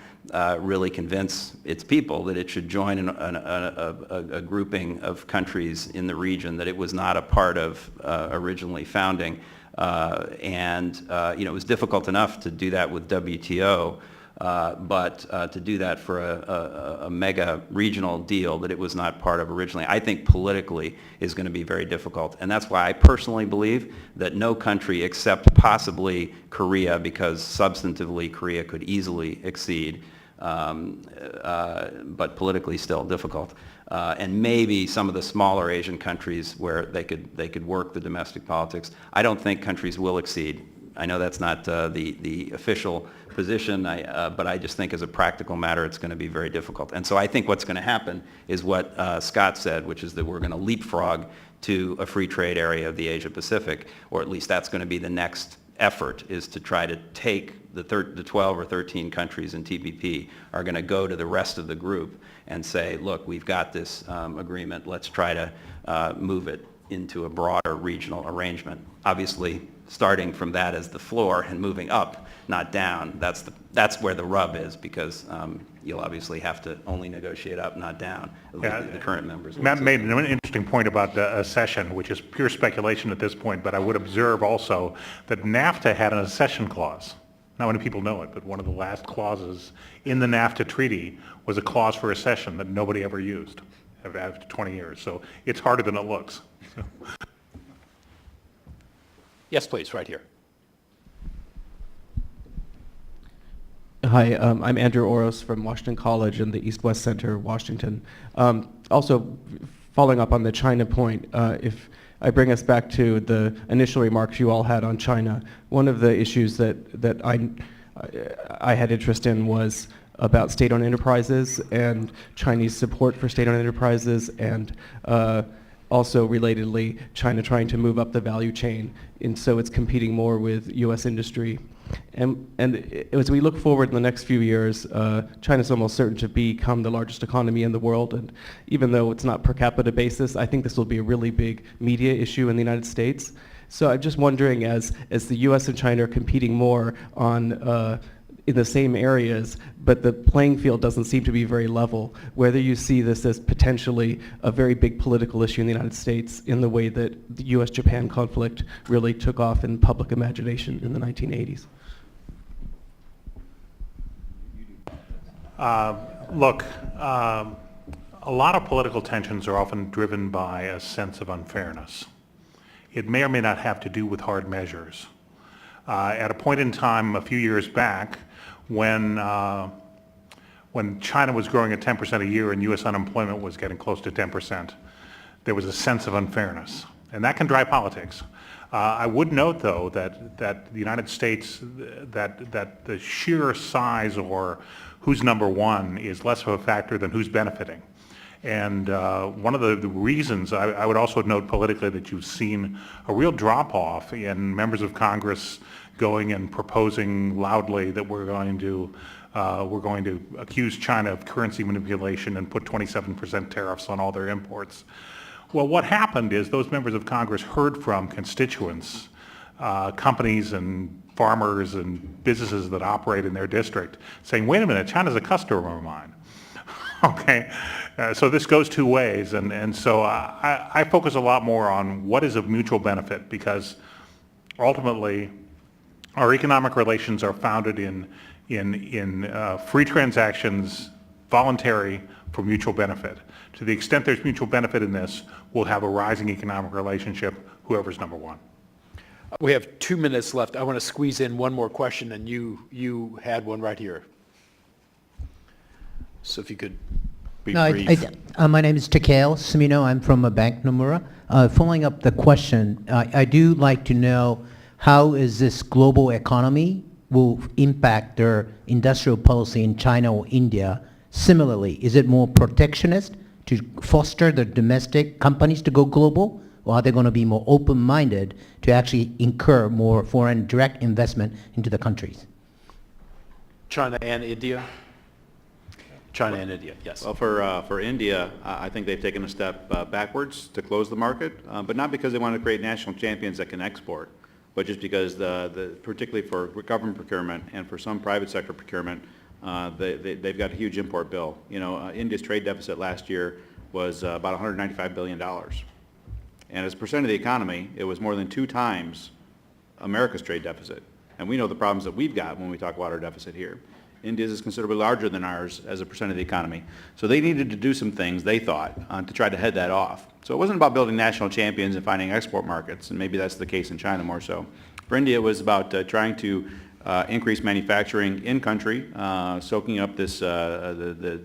really convince its people that it should join a grouping of countries in the region that it was not a part of originally founding? You know, it was difficult enough to do that with WTO, but to do that for a mega regional deal that it was not part of originally, I think politically is going to be very difficult. And that's why I personally believe that no country except possibly Korea, because substantively Korea could easily exceed, but politically still difficult. And maybe some of the smaller Asian countries where they could work the domestic politics. I don't think countries will exceed. I know that's not the official position, but I just think as a practical matter it's going to be very difficult. And so I think what's going to happen is what Scott said, which is that we're going to leapfrog to a free trade area of the Asia Pacific, or at least that's going to be the next effort, is to try to take the 12 or 13 countries in TPP are going to go to the rest of the group and say, look, we've got this agreement, let's try to move it into a broader regional arrangement. Obviously, starting from that as the floor and moving up, not down, that's where the rub is, because you'll obviously have to only negotiate up, not down. The current members. Matt made an interesting point about the accession, which is pure speculation at this point, but I would observe also that NAFTA had an accession clause. Not many people know it, but one of the last clauses in the NAFTA treaty was a clause for accession that nobody ever used after 20 years. So it's harder than it looks. Yes, please, right here. Hi, I'm Andrew Oros from Washington College in the East-West Center, Washington. Also, following up on the China point, if I bring us back to the initial remarks you all had on China, one of the issues that I had interest in was about state-owned enterprises and Chinese support for state-owned enterprises, and also relatedly, China trying to move up the value chain, and so it's competing more with U.S. industry. And as we look forward in the next few years, China's almost certain to become the largest economy in the world, and even though it's not per capita basis, I think this will be a really big media issue in the United States. So I'm just wondering, as the U.S. and China are competing more on in the same areas, but the playing field doesn't seem to be very level. Whether you see this as potentially a very big political issue in the United States in the way that the U.S.-Japan conflict really took off in public imagination in the 1980s. Look, a lot of political tensions are often driven by a sense of unfairness. It may or may not have to do with hard measures. At a point in time a few years back when China was growing at 10% a year and U.S. unemployment was getting close to 10%, there was a sense of unfairness. And that can drive politics. I would note, though, that the United States, that the sheer size or who's number one is less of a factor than who's benefiting. And one of the reasons, I would also note politically that you've seen a real drop-off in members of Congress going and proposing loudly that we're going to accuse China of currency manipulation and put 27% tariffs on all their imports. Well, what happened is those members of Congress heard from constituents, companies and farmers and businesses that operate in their district saying, wait a minute, China's a customer of mine. Okay, so this goes two ways, and so I focus a lot more on what is of mutual benefit, because ultimately our economic relations are founded in free transactions, voluntary, for mutual benefit. To the extent there's mutual benefit in this, we'll have a rising economic relationship, whoever's number one. We have 2 minutes left. I want to squeeze in one more question, and you had one right here. So if you could be brief. My name is Takeo Sumino. I'm from Bank Nomura. Following up the question, I do like to know how is this global economy will impact their industrial policy in China or India. Similarly, is it more protectionist to foster the domestic companies to go global, or are they going to be more open-minded to actually incur more foreign direct investment into the countries? China and India? China and India, yes. Well, for India, I think they've taken a step backwards to close the market, but not because they want to create national champions that can export, but just because particularly for government procurement and for some private sector procurement, they've got a huge import bill. You know, India's trade deficit last year was about $195 billion. And as a percent of the economy, it was more than 2 times America's trade deficit. And we know the problems that we've got when we talk about our deficit here. India's is considerably larger than ours as a percent of the economy. So they needed to do some things, they thought, to try to head that off. So it wasn't about building national champions and finding export markets, and maybe that's the case in China more so. For India, it was about trying to increase manufacturing in country, soaking up this the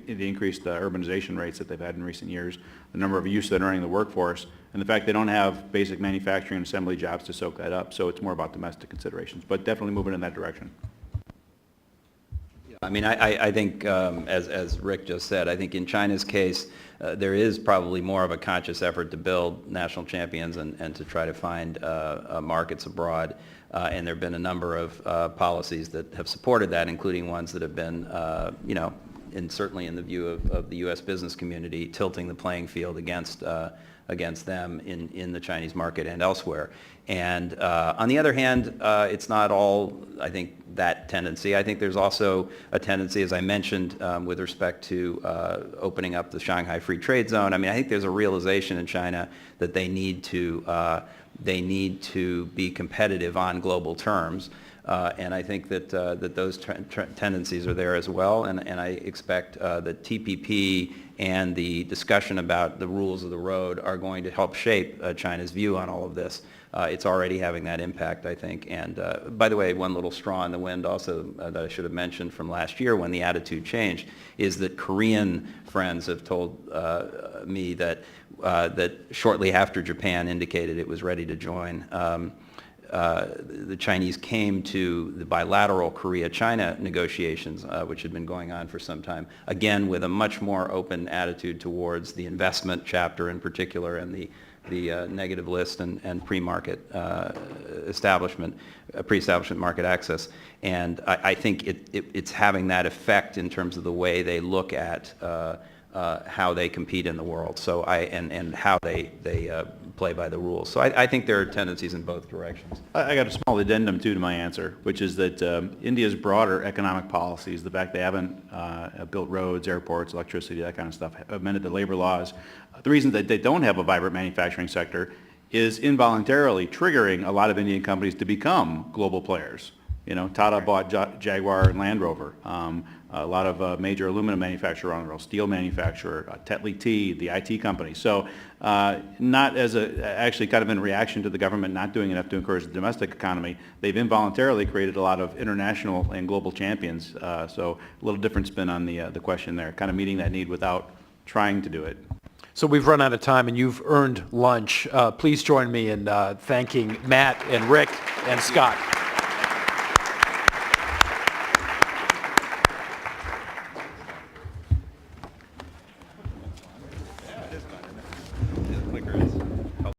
increased urbanization rates that they've had in recent years, the number of youths that are entering the workforce, and the fact they don't have basic manufacturing and assembly jobs to soak that up. So it's more about domestic considerations, but definitely moving in that direction. I mean, I think, as Rick just said, I think in China's case, there is probably more of a conscious effort to build national champions and to try to find markets abroad. And there have been a number of policies that have supported that, including ones that have been, and certainly in the view of the U.S. business community, tilting the playing field against them in the Chinese market and elsewhere. And on the other hand, it's not all, I think, that tendency. I think there's also a tendency, as I mentioned, with respect to opening up the Shanghai Free Trade Zone. I mean, I think there's a realization in China that they need to be competitive on global terms. And I think that those tendencies are there as well, and I expect that TPP and the discussion about the rules of the road are going to help shape China's view on all of this. It's already having that impact, I think. And by the way, one little straw in the wind also that I should have mentioned from last year when the attitude changed is that Korean friends have told me that shortly after Japan indicated it was ready to join, the Chinese came to the bilateral Korea-China negotiations, which had been going on for some time, again with a much more open attitude towards the investment chapter in particular and the negative list and pre-market establishment, pre-establishment market access. And I think it's having that effect in terms of the way they look at how they compete in the world. So and how they play by the rules. So I think there are tendencies in both directions. I got a small addendum, too, to my answer, which is that India's broader economic policies, the fact they haven't built roads, airports, electricity, that kind of stuff, amended the labor laws. The reason that they don't have a vibrant manufacturing sector is involuntarily triggering a lot of Indian companies to become global players. You know, Tata bought Jaguar and Land Rover. A lot of major aluminum manufacturer on the road, steel manufacturer, Tetley Tea, the IT company. So not as actually kind of in reaction to the government not doing enough to encourage the domestic economy, they've involuntarily created a lot of international and global champions. So a little different spin on the question there, kind of meeting that need without trying to do it. So we've run out of time, and you've earned lunch. Please join me in thanking Matt and Rick and Scott.